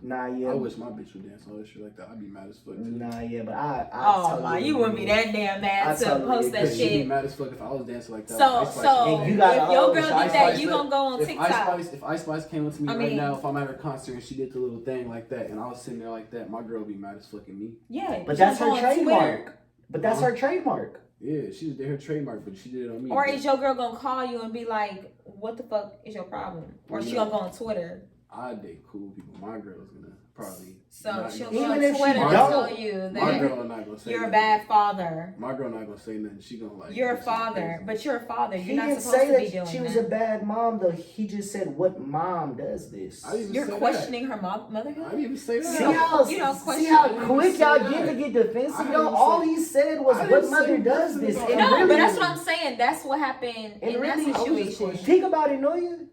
Nah, I yeah. wish my bitch would dance on Usher like that. I'd be mad as fuck too. Nah, yeah, but I Oh totally my, you wouldn't be agree. that damn mad I to totally post agree. that She'd be shit. mad as fuck if I was dancing like that. So, Ice Spice- so And you if got your a girl whole did Ice that, Spice you gonna go on if TikTok. If Ice Spice came up to me I right mean- now, if I'm at her concert and she did the little thing like that, and I was sitting there like that, my girl would be mad as fucking me. Yeah, But you that's gonna her go on Twitter. trademark. But that's her trademark. Yeah, she did her trademark, but she did it on me. Or is your girl gonna call you and be like, "What the fuck is your problem?" Or she gonna go on Twitter. I date cool people. My girl's gonna probably. So not she'll gonna- go on Even if she Twitter and don't, tell you My that girl not gonna say you're a nothing. bad father. My girl not gonna say nothing. She gonna like. You're a do something father, crazy. but you're a father. He You're not didn't supposed say to be doing that she that. was a bad mom, though. He just said, what mom does this? I didn't even You're say questioning her That. I motherhood. didn't even say that. See You how, don't- you don't see question how it. quick y'all I get to didn't get say defensive, that. though? All he said was, I what didn't mother say does nothing this? about And that. No, really, but that's what I'm saying. That's what happened And in that really, I was just situation. think about it, Noya.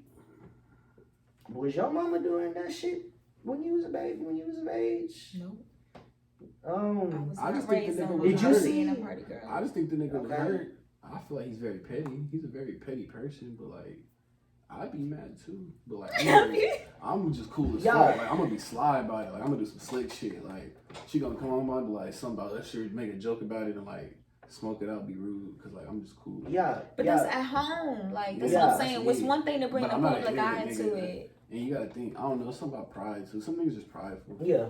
Was your mama doing that shit when you was a baby, when you was of age? No, I was I not just think raised the nigga on was Did you hurt. being a see- party girl. I just think the nigga was Okay. hurt. I feel like he's very petty. He's a very petty person, but like, I'd be mad too. But like, I'm just cool as Yeah. fuck. Like, I'm gonna be sly about it. Like, I'm gonna do some slick shit. Like, she gonna come on, I'd be like, something about Usher, make a joke about it, and like, smoke it out, be rude, cause like, I'm just cool. Yeah, But yeah. that's at home. Like that's Yeah, what I'm saying. that's It's me. one thing to bring But the I'm not a public eye ignorant into nigga. it. And you gotta think, I don't know, something about pride too. Some niggas just prideful. Yeah.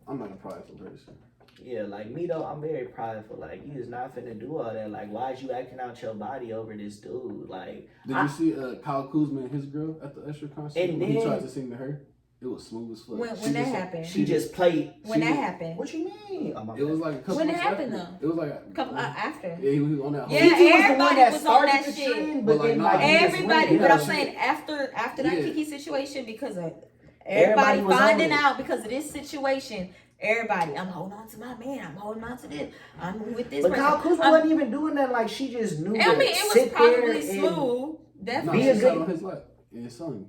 I'm not a prideful person. Yeah, like me though, I'm very prideful. Like, you is not finna do all that. Like, why is you acting out your body over this dude? Like, Did you see Kyle Kuzma and his girl at the Usher concert? And When he then- tried to sing to her? It was smooth as fuck. When She that just- happened? she just played. When she that was- happened? What you mean? Oh, my It was bad. like a couple When it months happened, after. though? It was like Couple after. Yeah, he was on that. Yeah, whole- Kiki was the one everybody that was on started that the shit. trend, But, but then like, like nah, he just Everybody, went but I'm down. saying after that Yeah. Kiki situation, because of Everybody everybody was on finding it. out because of this situation. Everybody, I'm holding on to my man. I'm holding on to this. I'm with this But person. Kyle Kuzma wasn't even doing that. Like, she just knew. I to mean, it sit was probably there smooth. No, Definitely. Be she a sat good- on his lap and his son.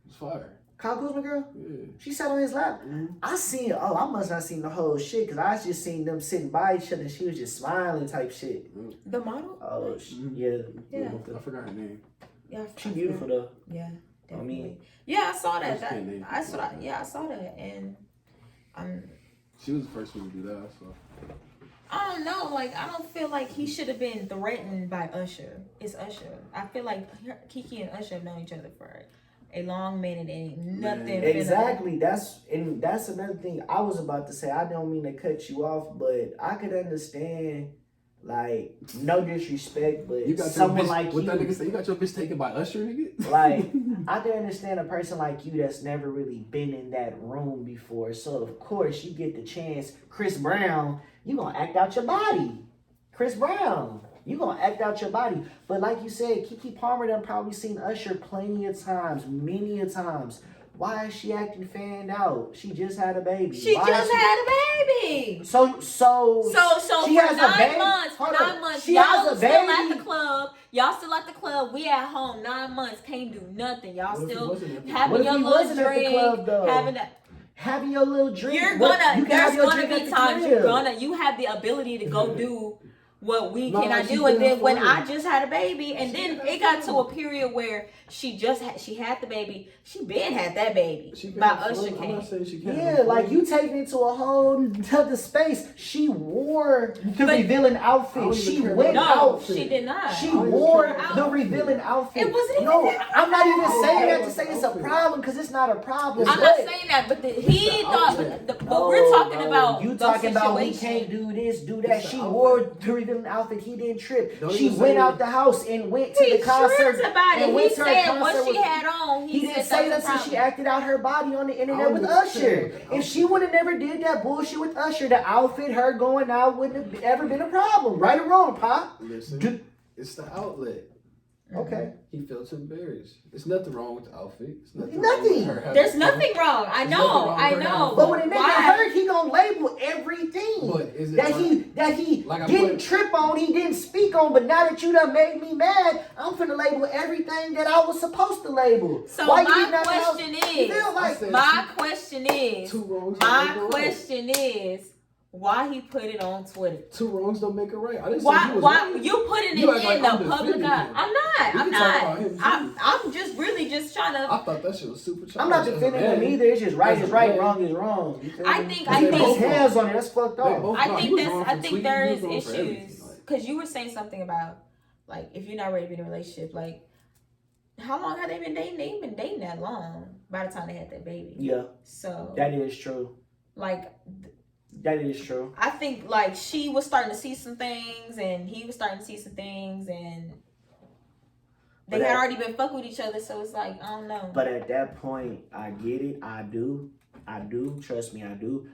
It was fire. Kyle Kuzma girl, Yeah. she sat on his lap. I seen. Oh, I must not seen the whole shit because I just seen them sitting by each other. And she was just smiling type shit. The model? Oh, Mhm. yeah. Yeah. I forgot her name. Yeah. She beautiful though. Yeah. I Definitely. mean, Yeah, I saw I that. just can't name I saw that. Yeah, I saw that, and She was the first one to do that. So I don't know. Like, I don't feel like he should have been threatened by Usher. It's Usher. I feel like Kiki and Usher have known each other for a long minute, and ain't nothing. Man. finna- exactly. That's another thing I was about to say. I don't mean to cut you off, but I could understand. Like, no disrespect, but you got someone your bitch, like what you, that nigga say? You got your bitch taken by Usher, nigga. like, I can understand a person like you that's never really been in that room before. So of course you get the chance. Chris Brown, you gonna act out your body. Chris Brown, you gonna act out your body. But like you said, Keke Palmer done probably seen Usher plenty of times, many a times. Why is she acting fanned out? She just had a baby. She Why just is she- had a baby. So she for has 9 months. Hold For on. 9 months, She y'all has a still at baby. the club. Y'all still at the club. We at home. 9 months, can't do nothing. Y'all What if he still wasn't at the having What if your he little wasn't at the drink, club, though? having your little drink. You're What- gonna. you can have There's your gonna drink at be the times crib. you have the ability to go do what we No, cannot she do, and did then that when for I him. just had a baby, and then did it that got for to a period where she had the baby. She been had that baby by Usher I'm came. not saying she can't. Yeah, like you taking it to a whole other space. She wore the But- revealing I outfit. don't She even care went about out. that She did not. She I don't even wore care about the that. revealing outfit. It wasn't even No, that I'm not even outfit. saying that I to say don't it's a care. problem because it's not a problem. I'm not saying that, but he the thought. outfit. But we're talking No, about You the talking about we situation. can't do this, do that. It's the She outfit. wore the revealing outfit. He didn't trip. Don't She even went say out it. the house and went to He the concert. tripped about it. and He went to her said concert what she with- had on. He didn't said say that that was since a she problem. acted out her body on the I internet don't with even Usher. care. If she would have never did that bullshit with Usher, the outfit, her going out wouldn't have ever been a problem. Right or wrong, Pop? Listen, it's the outlet. Okay. He felt embarrassed. There's nothing wrong with the outfit. It's nothing. Nothing. Wrong with her having There's fun. nothing wrong. I There's know. nothing wrong I with her know. having But when it make it Why? hurt, he gonna label everything But is it that right? he Like I didn't put- trip on, he didn't speak on. But now that you done made me mad, I'm finna label everything that I was supposed to label. So Why you my didn't have the house- question You is, feel like said- my question is, Two wrongs don't my make a right. question is, why he put it on Twitter? Two wrongs don't make a right. I didn't say Why? he was Why right. you putting You it act in like I'm the public defending eye? him. I'm not. We I'm can talk about him, not. too. I'm just really just trying I to. thought that shit was super childish. I'm not defending him either. It's just right As a is right, man. wrong is wrong. You feel I me? think- Cause I they think- both hands on it. That's fucked They up. both- I No, he think was that's. wrong I for think tweeting. there He is was wrong for everything, issues like- because you were saying something about like if you're not ready to be in a relationship, like how long have they been dating? They've been dating that long by the time they had that baby. Yeah, So that is true. like That is true. I think like she was starting to see some things and he was starting to see some things and they But had at- already been fucking with each other, so it's like I don't know. But at that point, I get it. I do. Trust me, I do.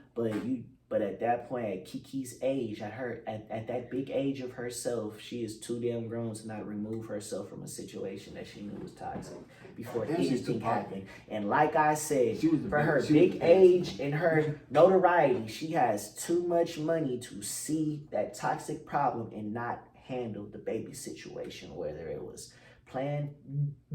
But at that point, at Kiki's age, at that big age of herself, she is too damn grown to not remove herself from a situation that she knew was toxic before And she's anything too popular. happened. And like I said, She was the for her biggest- she was big the biggest. age and her notoriety, she has too much money to see that toxic problem and not handle the baby situation, whether it was Planned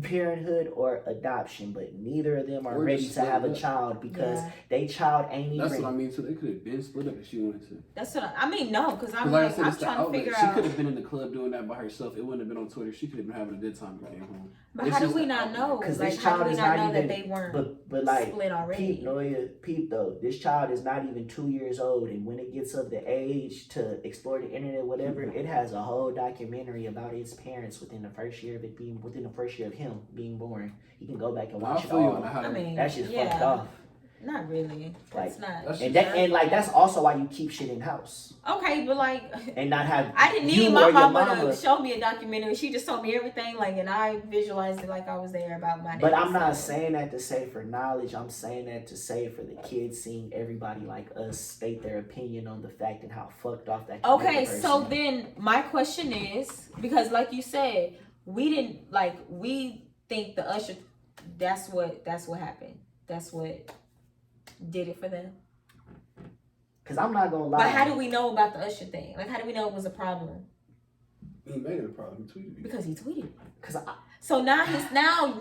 Parenthood or adoption, but neither of them are Or ready just to have a split up. child because Yeah. they child ain't That's even. what I mean. So they could have been split up if she wanted to. That's what I mean. No, because I'm Like I like said, I'm it's the trying to outlet. figure She out. could have been in the club doing that by herself. It wouldn't have been on Twitter. She could have been having a good time when she came home. But It's how do just we the not outlet. know? Because Like this how child do we is not not know even. that they weren't But like split already? peep though. This child is not even 2 years old, and when it gets of the age to explore the internet, whatever, it has a whole documentary about its parents within the first year of him being born. You can go back and I watch it feel you all. on how I mean, That shit's yeah, fucked off. not really. That's not. That's And just- that's also why you keep shit in house Okay, but like. and not have. I didn't you need or my your mama to show me a documentary. She just told me everything, like, and I visualized it like I was there about my dad. But I'm not so. saying that to say for knowledge. I'm saying that to say for the kids seeing everybody like us state their opinion on the fact and how fucked off that. Can make Okay, a person. so then my question is because, like you said, we think the Usher. That's what happened. That's what did it for them. Because I'm not gonna lie. But how do we know about the Usher thing? Like, how do we know it was a problem? He made it a problem. He tweeted it. Because he tweeted. Because So now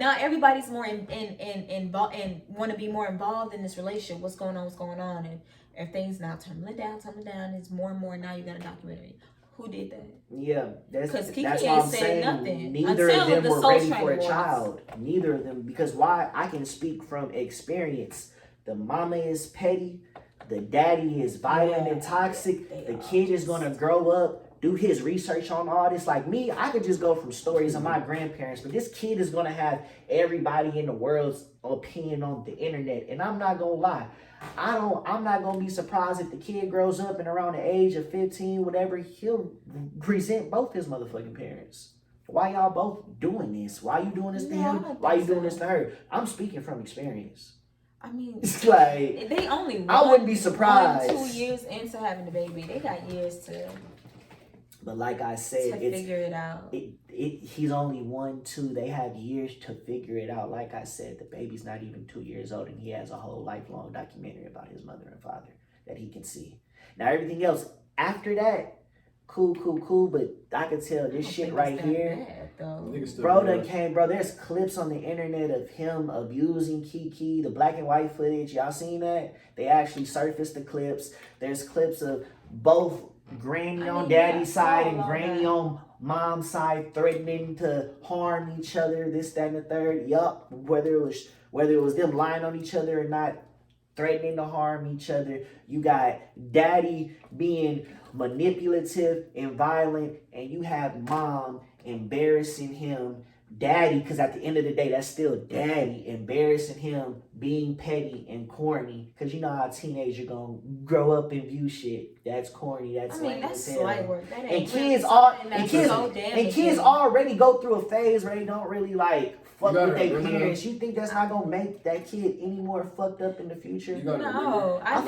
now everybody's more involved and want to be more involved in this relationship. What's going on, and everything's now tumbling down. It's more and more. Now you got a documentary. Who did that? yeah, Because Kiki that's why ain't I'm said saying nothing neither until of them the were Soul ready Train for a Awards. child. Neither of them, because why? I can speak from experience. The mama is petty. The daddy is violent and toxic. They The are. kid is gonna grow up, do his research on all this. Like me, I could just go from stories of my grandparents, but this kid is gonna have everybody in the world's opinion on the internet. And I'm not gonna lie. I'm not gonna be surprised if the kid grows up and around the age of 15, whatever, he'll resent both his motherfucking parents. Why y'all both doing this? Why you doing this to No, I him? don't Why you think doing so. this to her? I'm speaking from experience. I mean, It's like they only I wouldn't be surprised. 2 years into having the baby. They got years to. But like I to said, figure it out. He's only 1, 2. They have years to figure it out. Like I said, the baby's not even 2 years old, and he has a whole lifelong documentary about his mother and father that he can see. Now everything else after that, cool. But I could tell this shit right here, bro. There's clips on the internet of him abusing Kiki. The black and white footage, y'all seen that? They actually surfaced the clips. There's clips of both Granny on daddy's side and Granny on mom's side threatening to harm each other, this, that, and the third. Yup. Whether it was them lying on each other or not, threatening to harm each other. You got daddy being manipulative and violent, and you have mom embarrassing him. Daddy, because at the end of the day, that's still daddy, embarrassing him, being petty and corny. Because you know how a teenager gonna grow up and view shit. That's corny. That's lame as hell. Slight work. That And ain't kids really kids already go through a phase where they don't really like fuck with their parents. You think that's not gonna make that kid any more fucked up in the future? No, I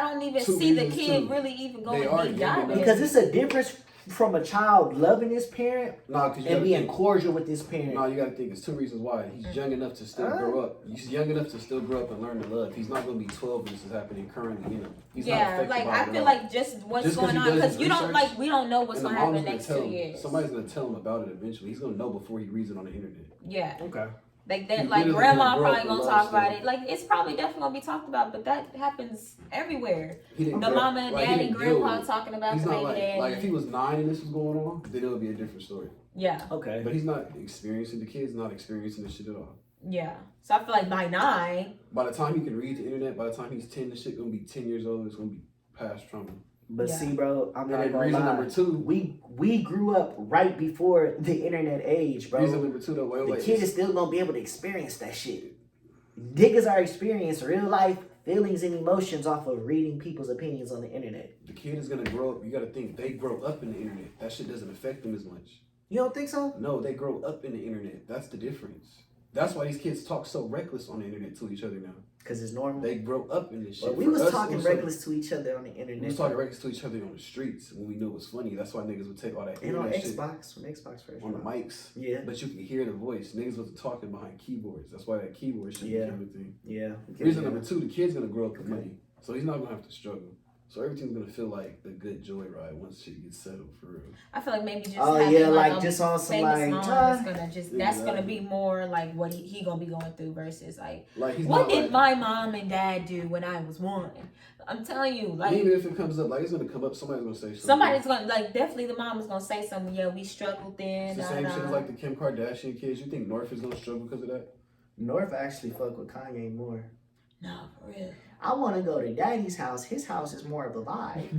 don't even see the kid really even going deep diving. Because it's a difference from a child loving his parent and being cordial with his parent. No, you gotta think. It's 2 reasons why. He's young enough to still grow up. He's young enough to still grow up and learn to love. He's not gonna be 12 when this is happening currently. You know. He's not affected by I feel like just what's going on, because you don't we don't know what's gonna happen next 2 years. Somebody's gonna tell him about it eventually. He's gonna know before he reads it on the internet. Yeah. Okay. Like that, like grandma probably gonna talk about it. Like it's probably definitely gonna be talked about, but that happens everywhere. The mama and daddy, grandpa talking about the baby daddy. Like if he was 9 and this was going on, then it would be a different story. Yeah. Okay. But he's not experiencing. The kid's not experiencing this shit at all. Yeah. So I feel like by 9. By the time he can read the internet, by the time he's 10, this shit gonna be 10 years old. It's gonna be past trauma. But see, bro, I'm not gonna reason lie. number 2. We grew up right before the internet age, bro. Reason number 2, though, the kid is still gonna be able to experience that shit. Niggas are experiencing real life feelings and emotions off of reading people's opinions on the internet. The kid is gonna grow up. You gotta think they grow up in the internet. That shit doesn't affect them as much. You don't think so? No, they grow up in the internet. That's the difference. That's why these kids talk so reckless on the internet to each other now. Because it's normal. They grow up in this shit. Well, we was talking reckless to each other on the internet. We was talking reckless to each other on the streets when we knew it was funny. That's why niggas would take all that and on shit Xbox, when Xbox first on the mics. Yeah. But you could hear the voice. Niggas wasn't talking behind keyboards. That's why that keyboard shit became a thing. Yeah. Reason number 2, the kid's gonna grow up with money. So he's not gonna have to struggle. So everything's gonna feel like a good joyride once shit gets settled for real. I feel like maybe just just on some that's gonna be more like what he gonna be going through versus like he's what did my mom and dad do when I was 1? I'm telling you, like even if it comes up, like it's gonna come up, somebody's gonna say something. Somebody's gonna definitely the mom is gonna say something. Yeah, we struggled then. It's the same shit as like the Kim Kardashian kids. You think North is gonna struggle because of that? North actually fuck with Kanye more. No, for real. I want to go to daddy's house. His house is more of a vibe.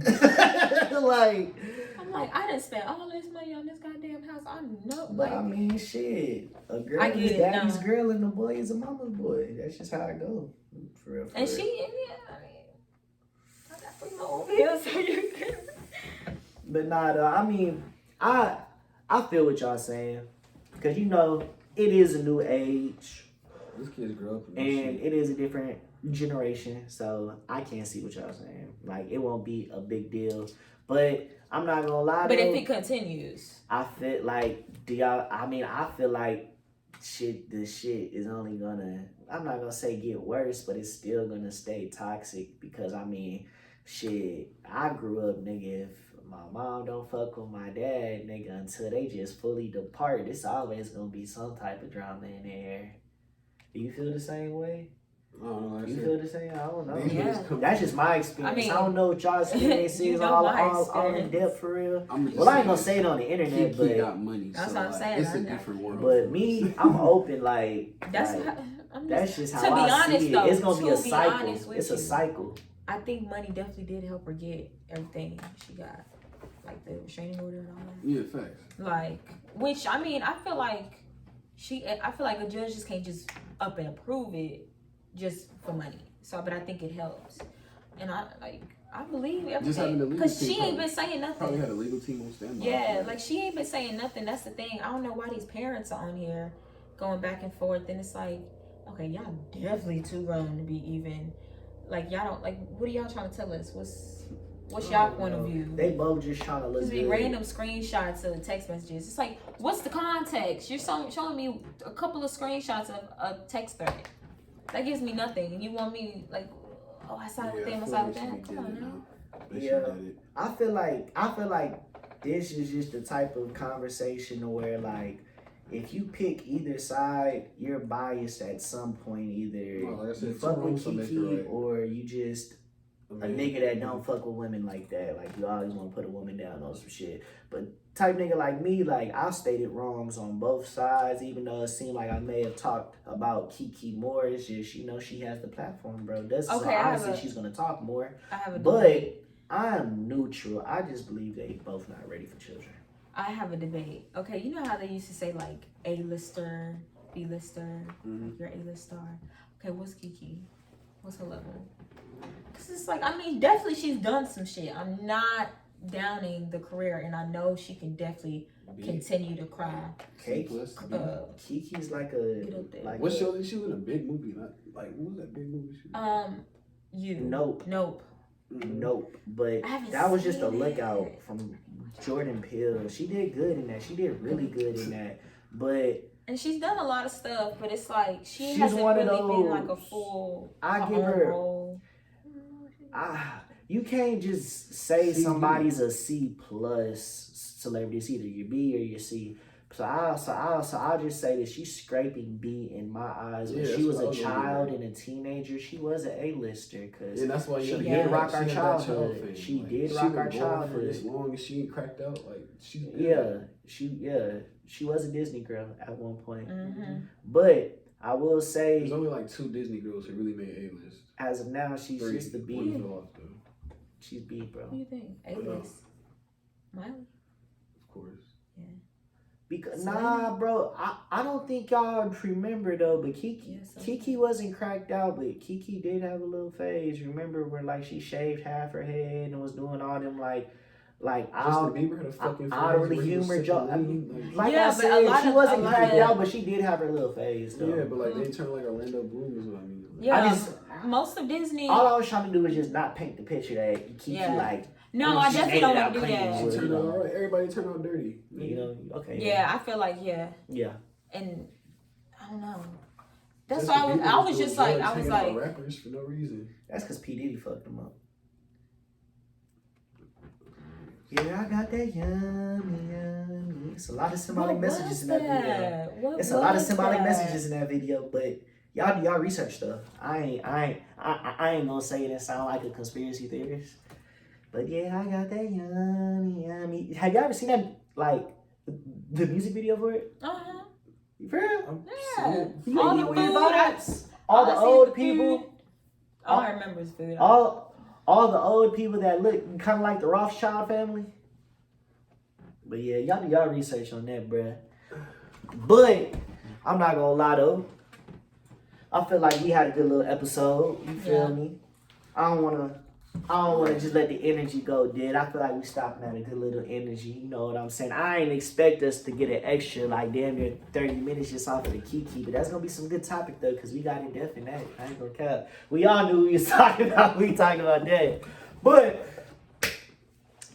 I'm like, I didn't spend all this money on this goddamn house. I know. But I mean, shit. A girl is daddy's girl and the boy is a mama's boy. That's just how it goes. For real. And she, I got 3 more over here, so you can. But I mean, I feel what y'all saying. Because, you know, it is a new age. This kids grow up. And it is a different generation, so I can't see what y'all saying. Like, it won't be a big deal, but I'm not gonna lie. But if it continues, I feel like I feel like this shit is only gonna. I'm not gonna say get worse, but it's still gonna stay toxic because I mean, shit. I grew up, nigga. If my mom don't fuck with my dad, nigga, until they just fully depart, it's always gonna be some type of drama in there. Do you feel the same way? I don't know. You feel the same? I don't know. Yeah. That's just my experience. I mean, I don't know what y'all experience is all in depth for real. I ain't gonna say it on the internet, but got money. That's what I'm saying. It's a different world. But me, I'm open. That's just how I see it. It's gonna be a cycle. It's a cycle. I think money definitely did help her get everything she got, like the restraining order and all that. Yeah, facts. Which I mean, I feel like a judge just can't just up and approve it just for money. So, but I think it helps, and I believe everything because she ain't been saying nothing. Probably had a legal team on standby. Yeah, like she ain't been saying nothing. That's the thing. I don't know why these parents are on here going back and forth. And it's like, okay, y'all definitely too grown to be even. Like y'all don't what are y'all trying to tell us? What's y'all point of view? They both just trying to look Just be good. random screenshots of text messages. It's like, what's the context? You're showing me a couple of screenshots of a text thread. That gives me nothing. And you want me like, oh, I side with them, I side with them. Come on now. Yeah, I feel like this is just the type of conversation where like, if you pick either side, you're biased at some point. Either like I said, you fuck with Kiki right. or you just a nigga that don't fuck with women like that. Like you always want to put a woman down on some shit. But type nigga like me, like I stated wrongs on both sides, even though it seemed like I may have talked about Kiki more. It's just, you know, she has the platform, bro. That's so obviously she's gonna talk more. But I'm neutral. I just believe they both not ready for children. I have a debate. Okay, you know how they used to say like A-lister, B-lister, you're A-list star. Okay, what's Kiki? What's her level? Cause it's like, I mean, definitely she's done some shit. I'm not downing the career, and I know she can definitely continue to cry. Kiki's like a like. What show did she was in a big movie? Not like what was that big movie? Nope. But that was just a lookout from Jordan Peele. She did good in that. She did really good in that. But and she's done a lot of stuff, but it's like she hasn't really been like a full. I give her. Role. You can't just say somebody's a C plus celebrity. It's either your B or your C. So I'll just say that she's scraping B in my eyes. When she was a child and a teenager, she was an A-lister because that's why she did rock our childhood. She did rock our childhood. For as long as she ain't cracked out, like she's she was a Disney girl at one point. But I will say there's only like 2 Disney girls who really made A-list. As of now, she's just the B. She's B, bro. What do you think? A-list. Miley? Of course. Yeah. Because bro, I don't think y'all remember though, but Kiki wasn't cracked out, but Kiki did have a little phase. Remember where like she shaved half her head and was doing all them like out of the humor joke. Like I said, she wasn't cracked out, but she did have her little phase though. Yeah, but like they turned like Orlando Bloom is what I mean. Yeah, most of Disney. All I was trying to do was just not paint the picture that Kiki like. No, I definitely don't want to do that. She turned out all right. Everybody turned out dirty. You know, okay. Yeah, I feel like yeah. And I don't know. That's why I was just like rappers for no reason. That's because P Diddy fucked them up. Yeah, I got that yummy. It's a lot of symbolic messages in that video. It's a lot of symbolic messages in that video, but y'all do y'all research stuff. I ain't gonna say it and sound like a conspiracy theorist. But yeah, I got that yummy. Have y'all ever seen that, like, the music video for it? For real? Yeah. All the food. All the old people. All I remember is food. All the old people that look kind of like the Rothschild family. But yeah, y'all do y'all research on that, bruh. But I'm not gonna lie though. I feel like we had a good little episode. You feel me? I don't wanna just let the energy go dead. I feel like we stopping at a good little energy. You know what I'm saying? I ain't expect us to get an extra like damn near 30 minutes just off of the Kiki, but that's gonna be some good topic though, because we got in depth in that. I ain't gonna cap. We all knew we was talking about. We talking about that. But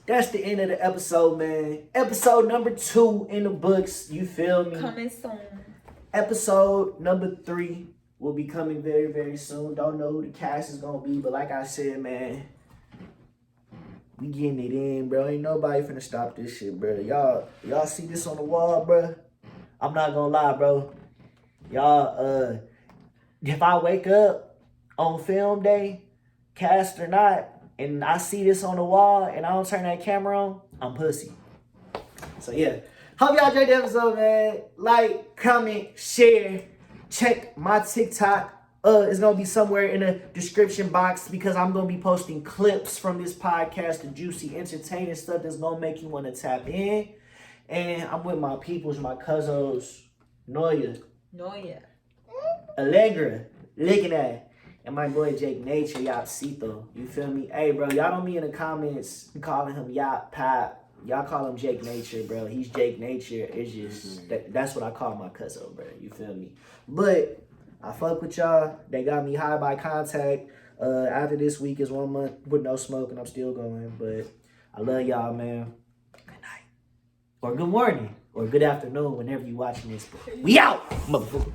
that's the end of the episode, man. Episode number 2 in the books. You feel me? Coming soon. Episode number 3 will be coming very, very soon. Don't know who the cast is gonna be, but like I said, man, we getting it in, bro. Ain't nobody finna stop this shit, bro. Y'all see this on the wall, bro? I'm not gonna lie, bro. Y'all, if I wake up on film day, cast or not, and I see this on the wall and I don't turn that camera on, I'm pussy. So yeah, hope y'all enjoyed the episode, man. Like, comment, share. Check my TikTok. It's going to be somewhere in the description box because I'm going to be posting clips from this podcast, the juicy, entertaining stuff that's going to make you want to tap in. And I'm with my peoples, my cousins, Noya, Allegra, Licking At, and my boy Jakexnature, Yapsito. You feel me? Hey, bro, y'all don't be in the comments calling him Yap Pap. Y'all call him Jakexnature, bro. He's Jakexnature. It's just, that's what I call my cousin, bro. You feel me? But I fuck with y'all. They got me high by contact. After this week is 1 month with no smoke, and I'm still going. But I love y'all, man. Good night, or good morning, or good afternoon, whenever you watching this. We out, motherfucker.